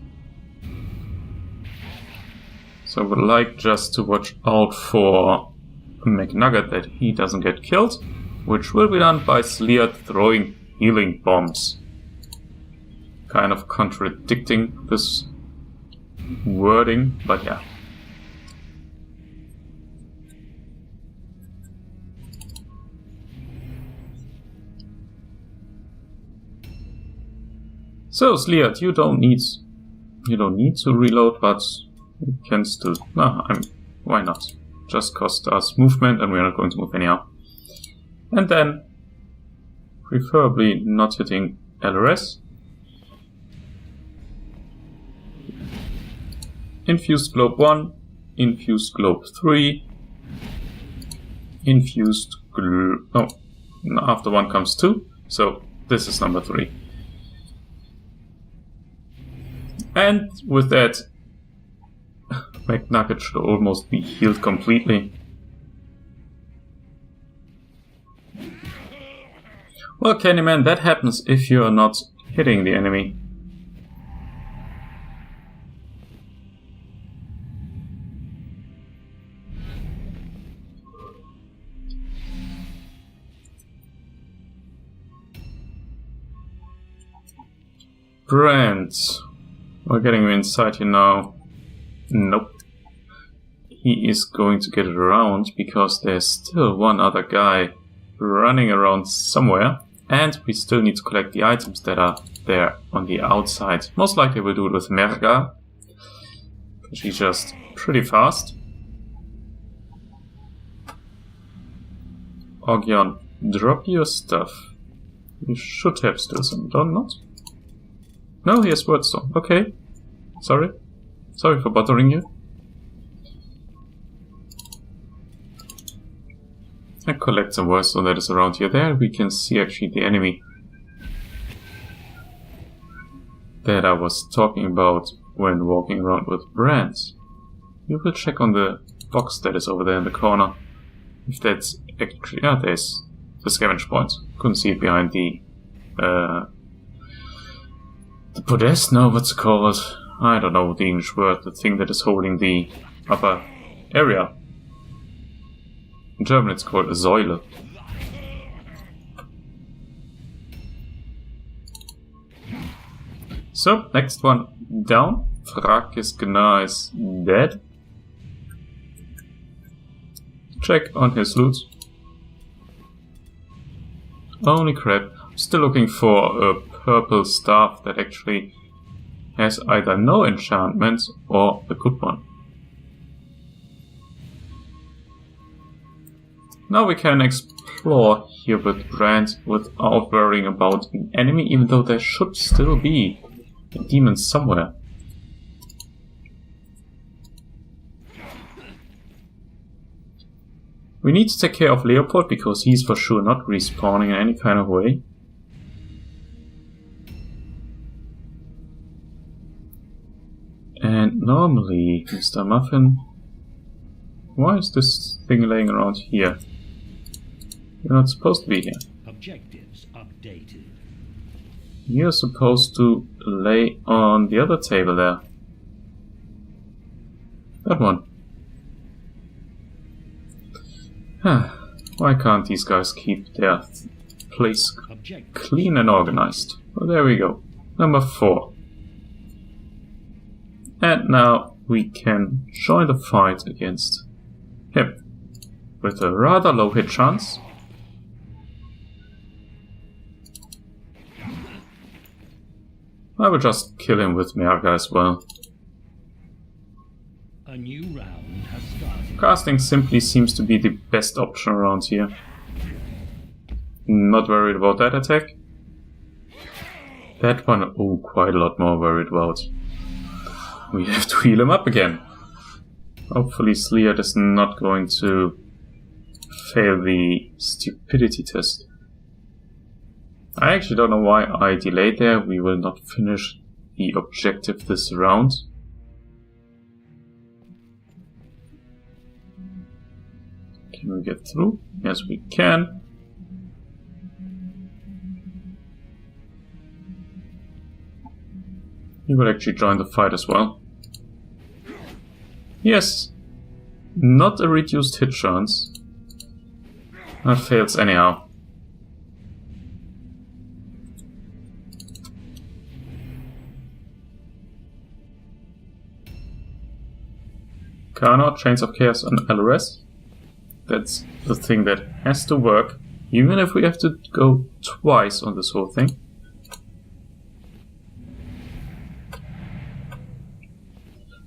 So I would like just to watch out for McNugget that he doesn't get killed, which will be done by Sleer throwing healing bombs. Kind of contradicting this wording, but yeah. So Sleer, you don't need to reload, but you can still. No, why not? Just cost us movement, and we're not going to move anyhow. And then, preferably not hitting LRS. Infused Globe 1, Infused Globe 3, Infused Globe... No, after 1 comes 2, so this is number 3. And with that, McNugget should almost be healed completely. Well, Candyman, that happens if you're not hitting the enemy. Brand. We're getting him inside here now. Nope. He is going to get it around because there's still one other guy running around somewhere. And we still need to collect the items that are there on the outside. Most likely we'll do it with Merga. She's just pretty fast. Ogyon, drop your stuff. You should have still some, don't not? No, he has Wordstone. Okay. Sorry. Sorry for bothering you. And collect some Wordstone that is around here. There we can see actually the enemy that I was talking about when walking around with Brands. We will check on the box that is over there in the corner. If that's actually... Yeah, there's the scavenge point. Couldn't see it behind the podest? No, what's it called? I don't know the English word. The thing that is holding the upper area. In German it's called a Säule. So, next one down. Frakiskna is dead. Check on his loot. Holy crap. Still looking for a purple staff that actually has either no enchantment or a good one. Now we can explore here with Brand without worrying about an enemy, even though there should still be a demon somewhere. We need to take care of Leopold because he's for sure not respawning in any kind of way. And normally, Mr. Muffin, why is this thing laying around here? You're not supposed to be here. Objectives updated. You're supposed to lay on the other table there. That one. Why can't these guys keep their place clean and organized? Well, there we go. Number 4. And now we can join the fight against him. With a rather low hit chance. I will just kill him with Merga as well. A new round has started. Casting simply seems to be the best option around here. Not worried about that attack. That one, oh, quite a lot more worried about. We have to heal him up again. Hopefully Sleard is not going to fail the stupidity test. I actually don't know why I delayed there. We will not finish the objective this round. Can we get through? Yes, we can. He will actually join the fight as well. Yes. Not a reduced hit chance. That fails anyhow. Kano, Chains of Chaos on LRS. That's the thing that has to work, even if we have to go twice on this whole thing.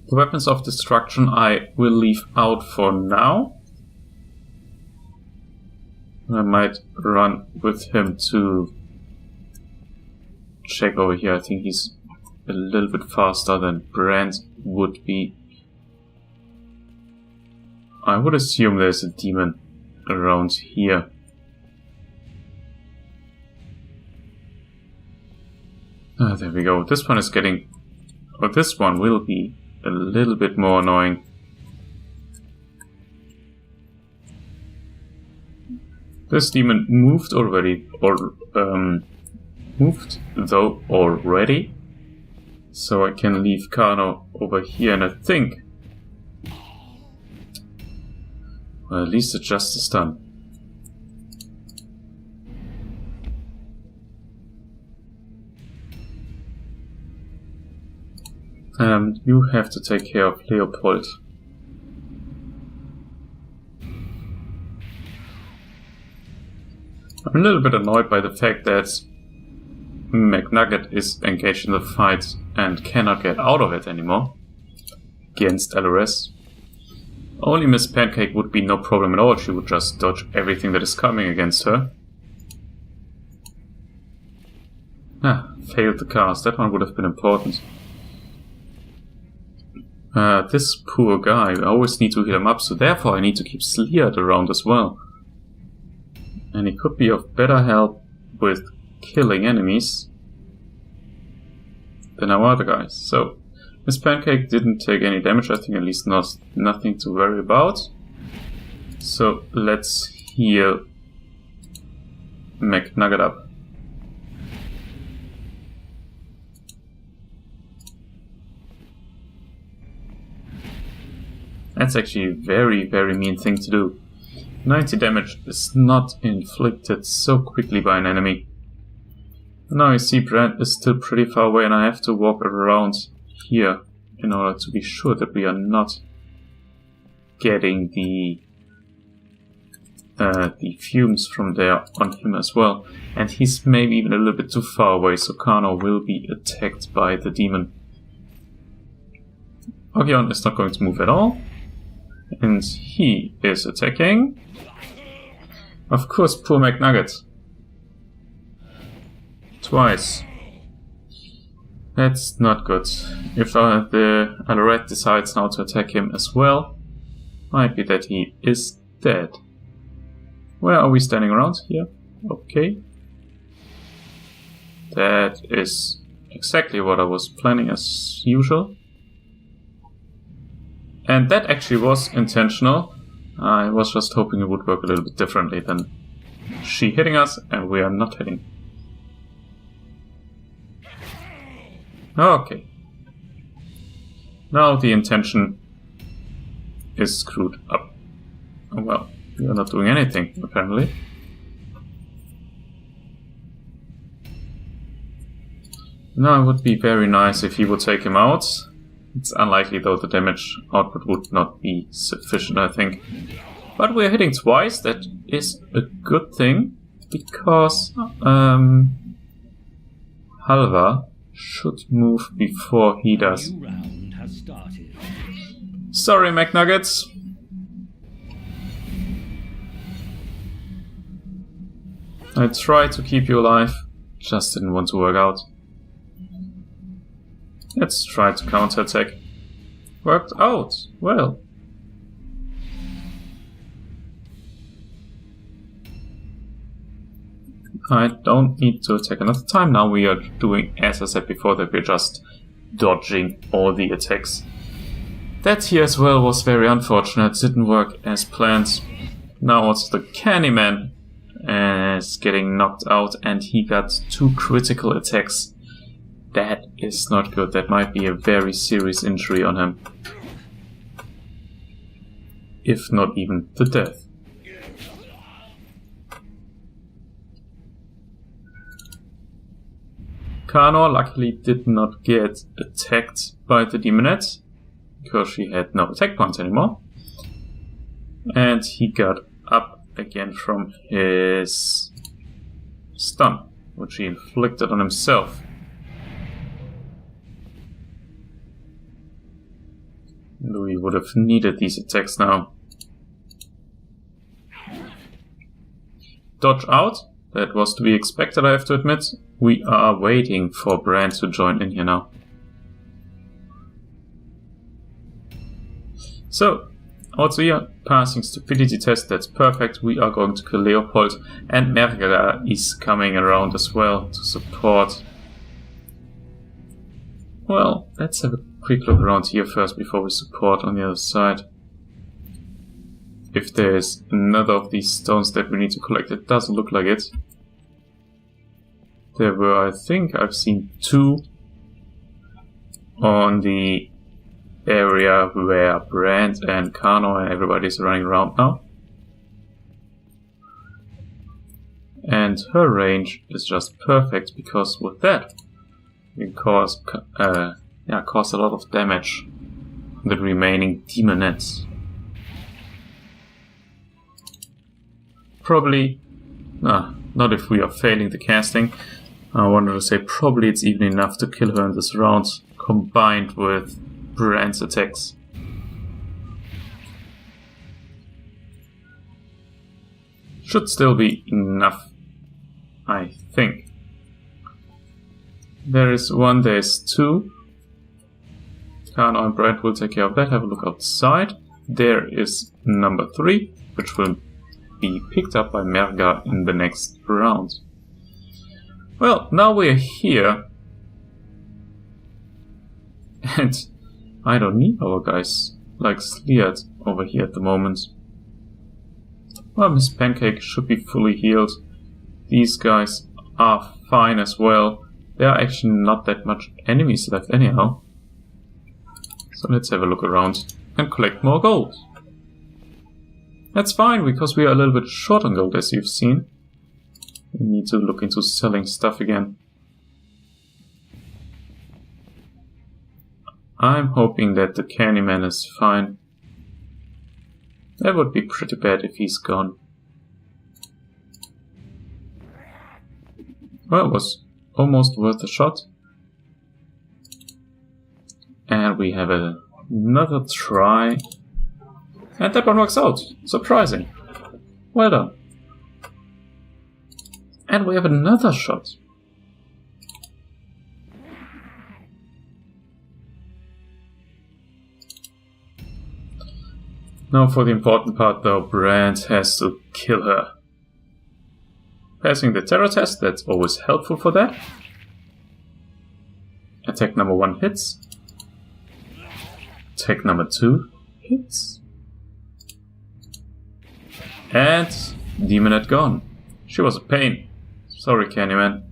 The Weapons of Destruction I will leave out for now. I might run with him to check over here. I think he's a little bit faster than Brand would be. I would assume there's a demon around here. Ah, there we go. This one is getting... or this one will be a little bit more annoying. This demon moved already, or moved though already. So I can leave Kano over here, and I think, well, at least the justice done. You have to take care of Leopold. I'm a little bit annoyed by the fact that McNugget is engaged in the fight and cannot get out of it anymore against LRS. Only Miss Pancake would be no problem at all. She would just dodge everything that is coming against her. Ah, failed the cast. That one would have been important. This poor guy, I always need to heal him up, so therefore I need to keep Sleard around as well. And he could be of better help with killing enemies than our other guys. So, Miss Pancake didn't take any damage, I think, at least nothing to worry about. So, let's heal McNugget up. That's actually a very, very mean thing to do. 90 damage is not inflicted so quickly by an enemy. Now you see Brand is still pretty far away, and I have to walk around here in order to be sure that we are not getting the fumes from there on him as well. And he's maybe even a little bit too far away, so Kano will be attacked by the demon. Ogion is not going to move at all. And he is attacking. Of course, poor McNugget. Twice. That's not good. If the Alaret decides now to attack him as well, might be that he is dead. Where are we standing around? Here. Okay. That is exactly what I was planning as usual. And that actually was intentional. I was just hoping it would work a little bit differently than she hitting us and we are not hitting. Okay. Now the intention is screwed up. Oh well, we are not doing anything, apparently. Now it would be very nice if he would take him out. It's unlikely though, the damage output would not be sufficient, I think. But we're hitting twice, that is a good thing, because Halva should move before he does. New round has started. Sorry, McNuggets. I tried to keep you alive, just didn't want to work out. Let's try to counterattack. Worked out. Well, I don't need to attack another time. Now we are doing, as I said before, that we're just dodging all the attacks. That here as well was very unfortunate. Didn't work as planned. Now also the Candyman is getting knocked out, and he got 2 critical attacks. That is not good. That might be a very serious injury on him. If not even the death. Kanor luckily did not get attacked by the demonette, because she had no attack points anymore. And he got up again from his stun, which he inflicted on himself. Louis would have needed these attacks now. Dodge out. That was to be expected, I have to admit. We are waiting for Brand to join in here now. So, also here, passing stupidity test, that's perfect. We are going to kill Leopold, and Merga is coming around as well to support. Well, let's have a quick look around here first before we support on the other side. If there's another of these stones that we need to collect, it doesn't look like it. There were, I think, I've seen 2 on the area where Brand and Kanor and everybody's running around now. And her range is just perfect, because with that we can cause a lot of damage on the remaining demonettes. Probably, not if we are failing the casting. I wanted to say probably it's even enough to kill her in this round, combined with Brand's attacks. Should still be enough, I think. There's 1, there's 2. Kanor and Brand will take care of that. Have a look outside. There is number 3, which will be picked up by Merga in the next round. Well, now we're here. And I don't need our guys like Sleard over here at the moment. Well, Miss Pancake should be fully healed. These guys are fine as well. There are actually not that much enemies left anyhow. So let's have a look around and collect more gold. That's fine, because we are a little bit short on gold, as you've seen. We need to look into selling stuff again. I'm hoping that the Candyman is fine. That would be pretty bad if he's gone. Well, it was almost worth a shot. And we have another try. And that one works out. Surprising. Well done. And we have another shot. Now for the important part though, Brand has to kill her. Passing the terror test, that's always helpful for that. Attack number 1 hits. Attack number 2 hits. And Demonette gone. She was a pain. Sorry, Candyman.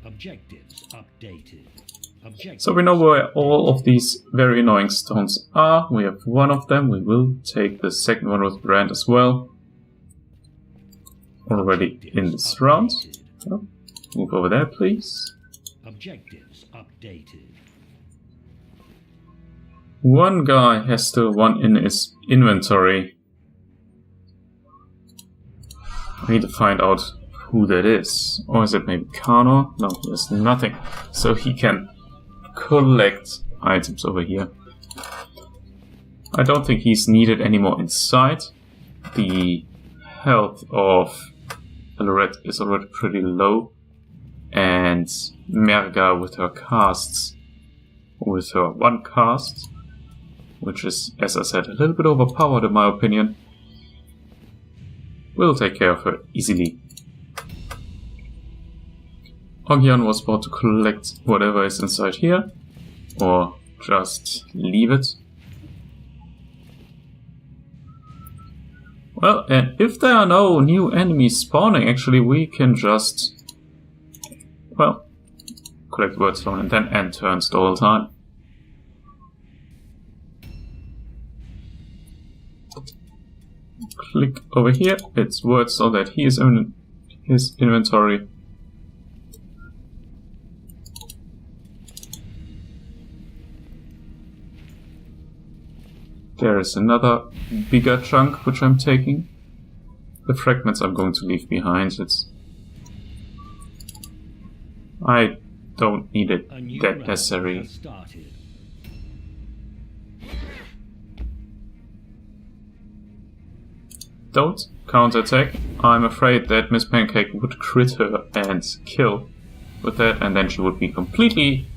Objectives updated. So we know where all of these very annoying stones are. We have 1 of them. We will take the second one with Brand as well. Already in this round. So, move over there, please. Objectives updated. 1 guy has still 1 in his inventory. I need to find out who that is. Or is it maybe Kanor? No, there's nothing. So he can collect items over here. I don't think he's needed anymore inside. The health of Lorette is already pretty low. And Merga with her casts, with her 1 cast, which is, as I said, a little bit overpowered in my opinion, will take care of her easily. Ogyeon was about to collect whatever is inside here, or just leave it. Well, and if there are no new enemies spawning, actually we can just, well, collect wordstone and then end turns the whole time. Click over here, it's wordstone that he is in his inventory. There is another bigger chunk which I'm taking. The fragments I'm going to leave behind. I don't need it that necessary. Don't counterattack. I'm afraid that Miss Pancake would crit her and kill with that, and then she would be completely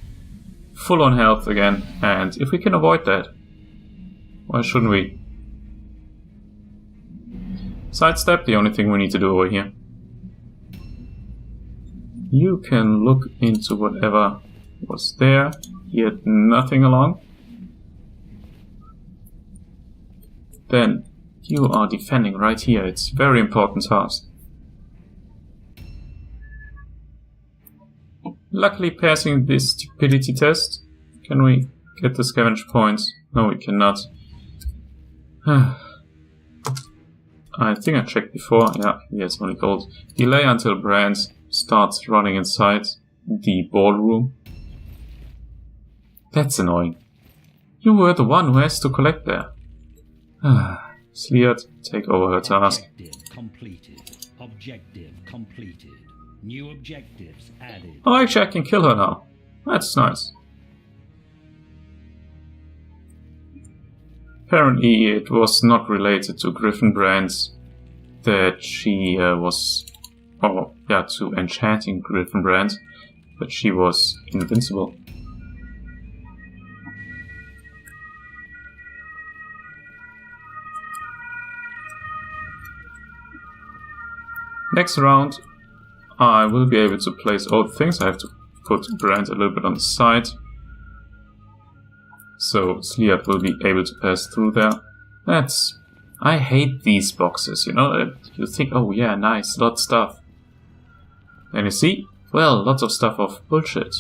full on health again. And if we can avoid that, why shouldn't we? Sidestep, the only thing we need to do over here. You can look into whatever was there. He had nothing along. Then you are defending right here. It's a very important task. Luckily passing this stupidity test. Can we get the scavenge points? No, we cannot. I think I checked before. Yeah, he has only gold. Delay until Brand starts running inside the ballroom. That's annoying. You were the one who has to collect there. Sleart, take over her task. Objective completed. Objective completed. New objectives added. Oh, actually I can kill her now. That's nice. Apparently it was not related to Griffonbrand that she was... Oh, yeah, to enchanting Griffonbrand, but she was invincible. Next round, I will be able to place all the things. I have to put Brand a little bit on the side. So Sleart will be able to pass through there. I hate these boxes, you know? You think, oh yeah, nice, lot of stuff. And you see, well, lots of stuff of bullshit.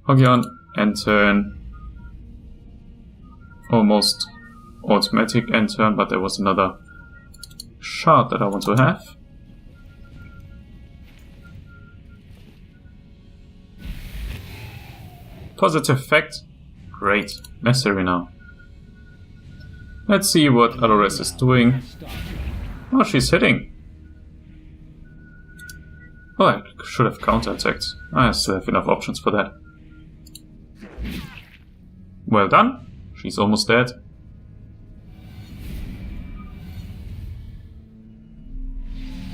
Ogyeon, end turn. Almost automatic end turn, but there was another shard that I want to have. Positive effect. Great. Necessary now. Let's see what Alores is doing. Oh, she's hitting. Oh, I should have counterattacked. I still have enough options for that. Well done. She's almost dead.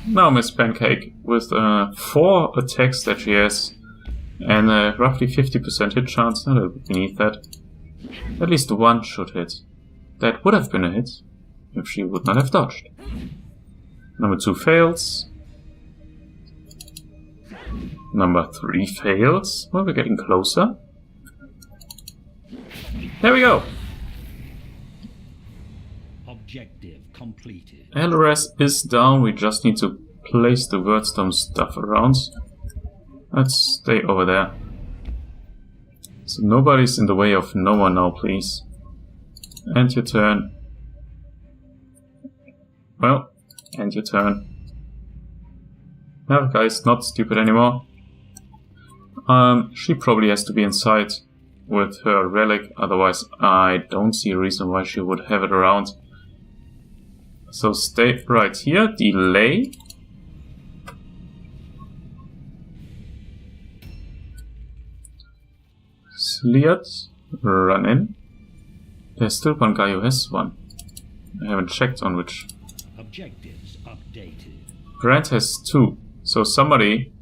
Now Miss Pancake, with 4 attacks that she has, and roughly 50% hit chance, a little bit beneath that. At least one should hit. That would have been a hit, if she would not have dodged. Number 2 fails. Number 3 fails. Well, we're getting closer. There we go! Objective completed. Alores is down, we just need to place the wordstone stuff around. Let's stay over there. So nobody's in the way of no one now, please. End your turn. Well, end your turn. Merga is not stupid anymore. She probably has to be inside with her relic, otherwise I don't see a reason why she would have it around. So stay right here, delay. Sleart, run in. There's still one guy who has one. I haven't checked on which. Objectives updated. Brand has 2, so somebody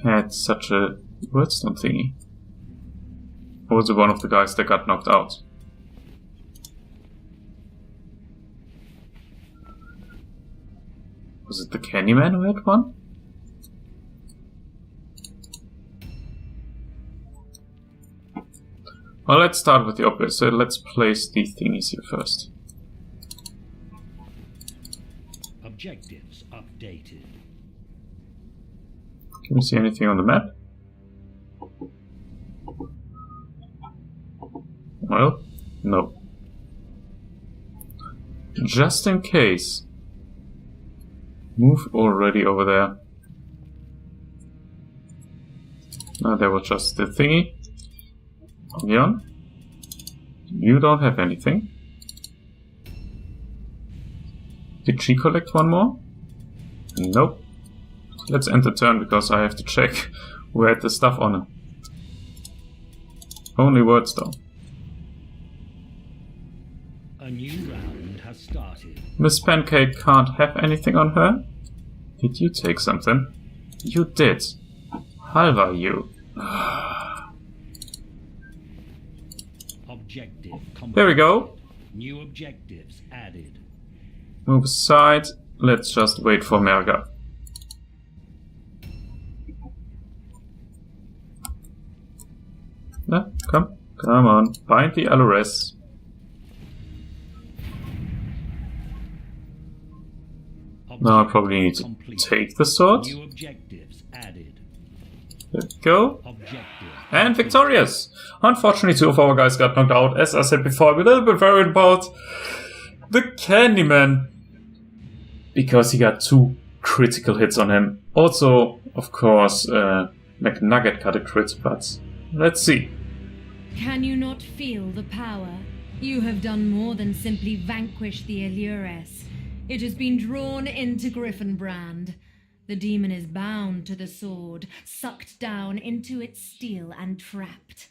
had such a wordstone thingy. Or was it one of the guys that got knocked out? Was it the Candyman who had one? Well, let's start with the obvious. So let's place these thingies here first. Objectives updated. Can you see anything on the map? Well, no. Just in case. Move already over there. No, there was just the thingy. Leon, you don't have anything. Did she collect one more? Nope. Let's end the turn because I have to check who had the stuff on her. Only words though. A new round has started. Miss Pancake can't have anything on her. Did you take something? You did. Halva you. Objective complete. There we go. New objectives added. Move aside. Let's just wait for Merga. No, come on. Bind the LRS. Now I probably need to take the sword. New objectives added. There we go. Objective. And victorious! Unfortunately, 2 of our guys got knocked out. As I said before, I'm a little bit worried about the Candyman, because he got 2 critical hits on him. Also, of course, McNugget got a crit, but let's see. Can you not feel the power? You have done more than simply vanquish the Allures. It has been drawn into Griffonbrand. The demon is bound to the sword, sucked down into its steel and trapped.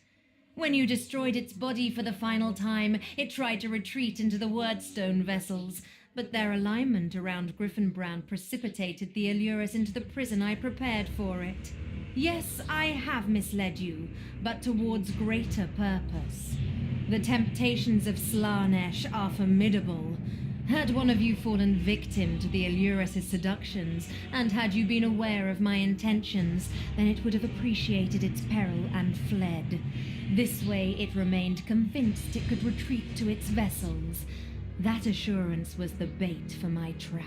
When you destroyed its body for the final time, it tried to retreat into the Wordstone vessels, but their alignment around Griffonbrand precipitated the Allures into the prison I prepared for it. Yes, I have misled you, but towards greater purpose. The temptations of Slanesh are formidable. Had one of you fallen victim to the Allures' seductions, and had you been aware of my intentions, then it would have appreciated its peril and fled. This way it remained convinced it could retreat to its vessels. That assurance was the bait for my trap.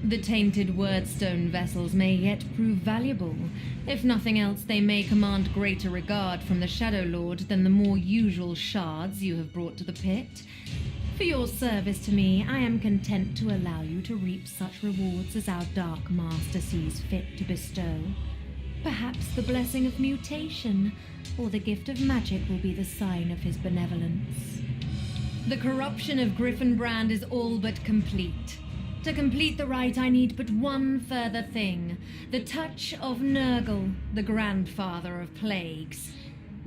The tainted Wordstone vessels may yet prove valuable. If nothing else, they may command greater regard from the Shadow Lord than the more usual shards you have brought to the pit. For your service to me, I am content to allow you to reap such rewards as our Dark Master sees fit to bestow. Perhaps the blessing of mutation, or the gift of magic will be the sign of his benevolence. The corruption of Griffonbrand is all but complete. To complete the rite, I need but one further thing, the touch of Nurgle, the grandfather of plagues.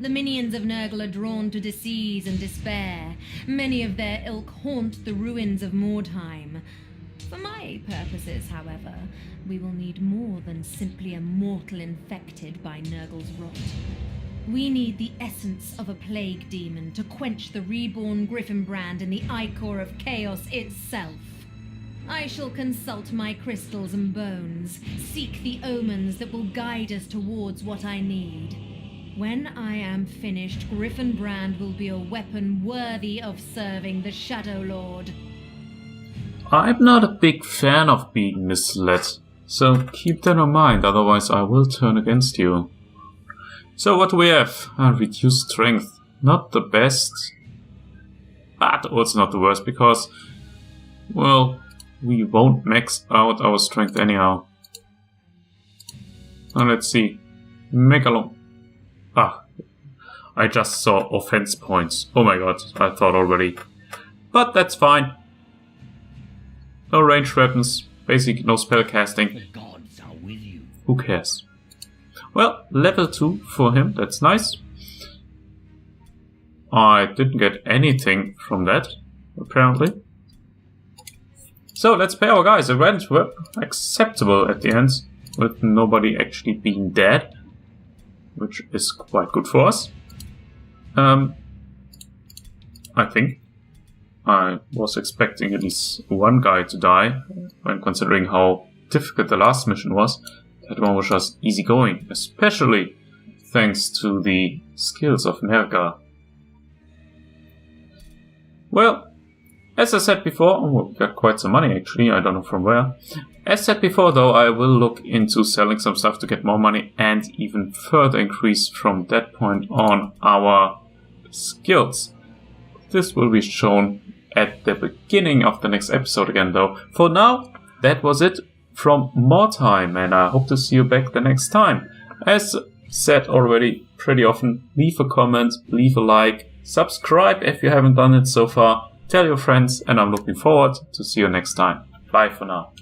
The minions of Nurgle are drawn to disease and despair. Many of their ilk haunt the ruins of Mordheim. For my purposes, however, we will need more than simply a mortal infected by Nurgle's rot. We need the essence of a plague demon to quench the reborn Griffonbrand in the ichor of chaos itself. I shall consult my crystals and bones, seek the omens that will guide us towards what I need. When I am finished, Griffonbrand will be a weapon worthy of serving the Shadow Lord. I'm not a big fan of being misled, so keep that in mind, otherwise I will turn against you. So what do we have? Reduced strength. Not the best, but also not the worst, because, well, we won't max out our strength anyhow. Now let's see. Megalon. Ah, I just saw offense points. Oh my god, I thought already. But that's fine. No ranged weapons, basically no spell casting. The gods are with you. Who cares? Well, level 2 for him, that's nice. I didn't get anything from that, apparently. So let's pay our guys. The rents were acceptable at the end, with nobody actually being dead, which is quite good for us. I think. I was expecting at least one guy to die, when considering how difficult the last mission was. That one was just easy going, especially thanks to the skills of Merga. Well, as I said before, we got quite some money actually, I don't know from where. As said before though, I will look into selling some stuff to get more money and even further increase from that point on our skills. This will be shown at the beginning of the next episode again though. For now, that was it from Mordheim, and I hope to see you back the next time. As said already pretty often, leave a comment, leave a like, subscribe if you haven't done it so far, tell your friends, and I'm looking forward to see you next time. Bye for now.